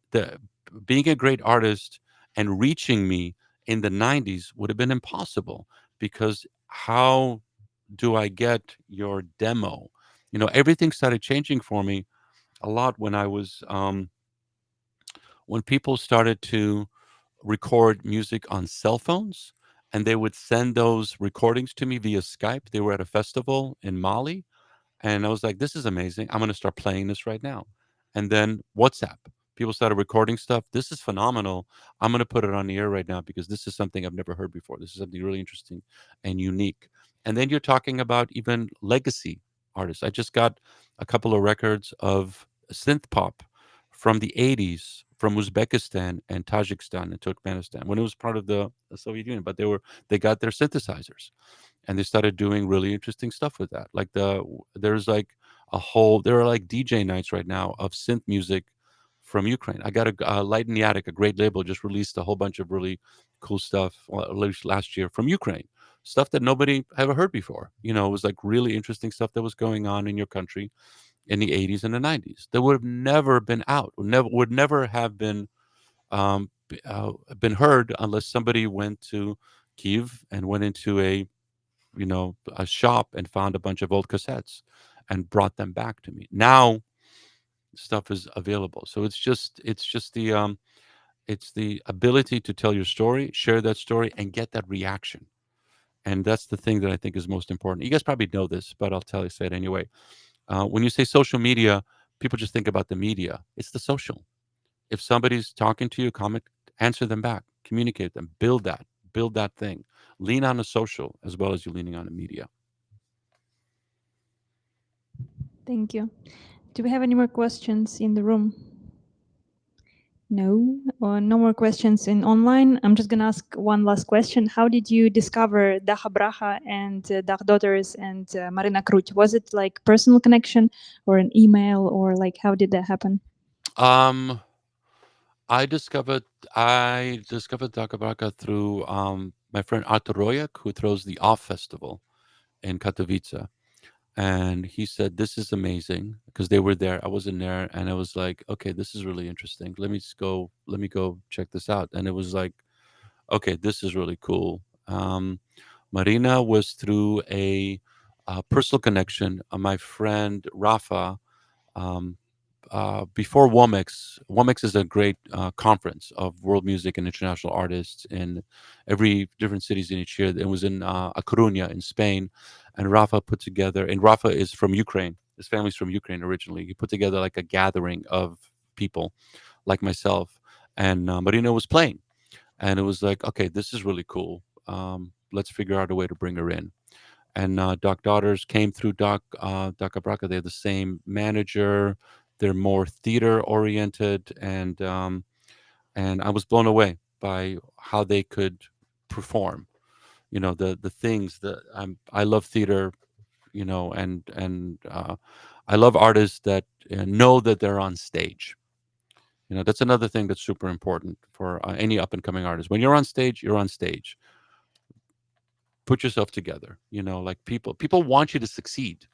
Being a great artist and reaching me in the 90s would have been impossible, because how do I get your demo? Everything started changing for me a lot when I was, when people started to record music on cell phones, and they would send those recordings to me via Skype. They were at a festival in Mali, and I was like, this is amazing. I'm going to start playing this right now. And then WhatsApp, people started recording stuff. This is phenomenal. I'm going to put it on the air right now because this is something I've never heard before. This is something really interesting and unique. And then you're talking about even legacy artists. I just got a couple of records of synth pop from the 80s from Uzbekistan and Tajikistan and Turkmenistan when it was part of the Soviet Union, but they got their synthesizers, and they started doing really interesting stuff with that. Like there's like there are like DJ nights right now of synth music from Ukraine. I got a Light in the Attic, a great label, just released a whole bunch of really cool stuff last year from Ukraine, stuff that nobody ever heard before. It was like really interesting stuff that was going on in your country in the 80s and the 90s that would have never been out, would never have been heard unless somebody went to Kiev and went into a shop and found a bunch of old cassettes and brought them back to me. Now stuff is available. So it's the ability to tell your story, share that story, and get that reaction. And that's the thing that I think is most important. You guys probably know this, but I'll say it anyway. When you say social media, people just think about the media. It's the social. If somebody's talking to you, comment, answer them back, communicate them, build that thing. Lean on the social as well as you're leaning on the media. Thank you. Do we have any more questions in the room? No, or no more questions in online. I'm just going to ask one last question. How did you discover Daha Braha and Dah Daughters and Marina Krut? Was it like personal connection or an email, or like how did that happen? I discovered Taka Braka through my friend Artur Royak, who throws the Off Festival in Katowice. And he said, this is amazing, because they were there. I wasn't there. And I was like, okay, this is really interesting. Let me go check this out. And it was like, okay, this is really cool. Marina was through a personal connection. My friend Rafa, before WOMEX is a great conference of world music and international artists in every different cities in each year. It was in A Coruña in Spain, and Rafa put together, and Rafa is from Ukraine. His family's from Ukraine originally. He put together like a gathering of people like myself, and Marina was playing. And it was like, okay, this is really cool. Let's figure out a way to bring her in. And Doc Daughters came through Doc Abraka. They have the same manager. They're more theater oriented, and I was blown away by how they could perform. The things that I love theater, and I love artists that know that they're on stage. That's another thing that's super important for any up and coming artist. When you're on stage, you're on stage. Put yourself together. Like people want you to succeed.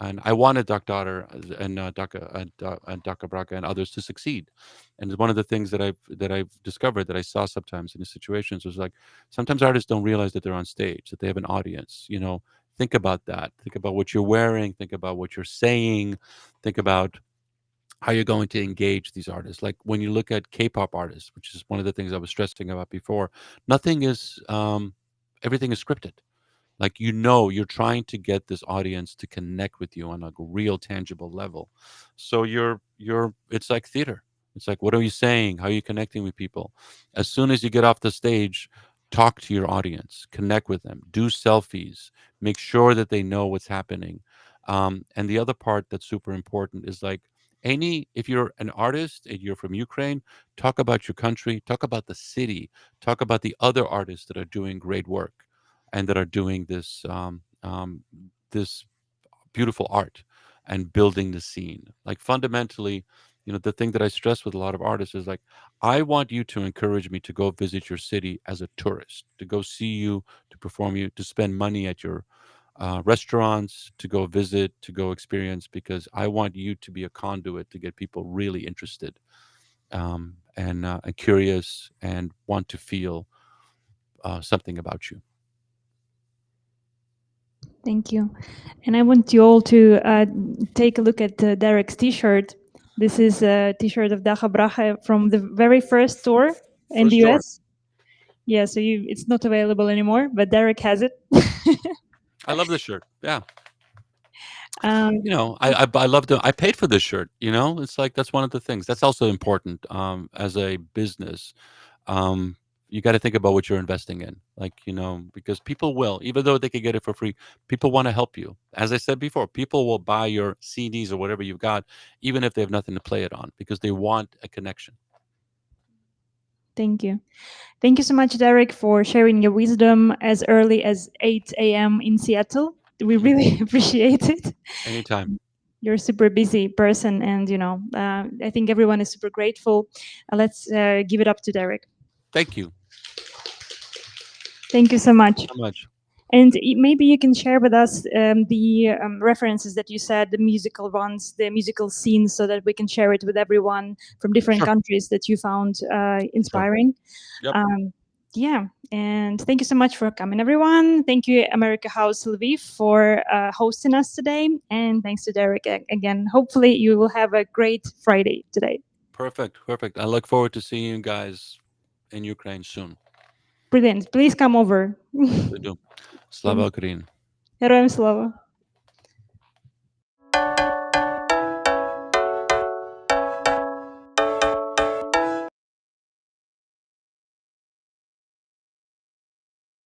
And I wanted Doc Daughter and Doc Abraka and others to succeed. And one of the things that I've discovered that I saw sometimes in these situations was like, sometimes artists don't realize that they're on stage, that they have an audience. Think about that. Think about what you're wearing. Think about what you're saying. Think about how you're going to engage these artists. Like when you look at K-pop artists, which is one of the things I was stressing about before, everything is scripted. Like, you're trying to get this audience to connect with you on a real tangible level. So it's like theater. It's like, what are you saying? How are you connecting with people? As soon as you get off the stage, talk to your audience, connect with them, do selfies, make sure that they know what's happening. And the other part that's super important is like if you're an artist and you're from Ukraine, talk about your country, talk about the city, talk about the other artists that are doing great work and that are doing this beautiful art and building the scene. Like fundamentally, the thing that I stress with a lot of artists is like, I want you to encourage me to go visit your city as a tourist, to go see you, to perform you, to spend money at your restaurants, to go visit, to go experience, because I want you to be a conduit to get people really interested and curious and want to feel something about you. Thank you. And I want you all to take a look at Darek's t-shirt. This is a t-shirt of Dacha Bracha from the very first tour in the First tour. US. Yeah, so it's not available anymore, but Darek has it. I love this shirt. Yeah. Um, I love I paid for this shirt, it's like, that's one of the things that's also important as a business. You got to think about what you're investing in, like, because people will, even though they could get it for free, people want to help you. As I said before, people will buy your CDs or whatever you've got, even if they have nothing to play it on, because they want a connection. Thank you. Thank you so much, Darek, for sharing your wisdom as early as 8 a.m. in Seattle. We really appreciate it. Anytime. You're a super busy person, and I think everyone is super grateful. Let's give it up to Darek. Thank you Thank you so much. so much. And maybe you can share with us the references that you said, the musical ones, the musical scenes, so that we can share it with everyone from different Sure. countries that you found inspiring. Yep. Yeah, and thank you so much for coming, everyone. Thank you, America House Lviv, for hosting us today. And thanks to Darek again. Hopefully you will have a great Friday today. Perfect. I look forward to seeing you guys in Ukraine soon. Brilliant. Please come over. We do. Slava Ukraini. Героям слава.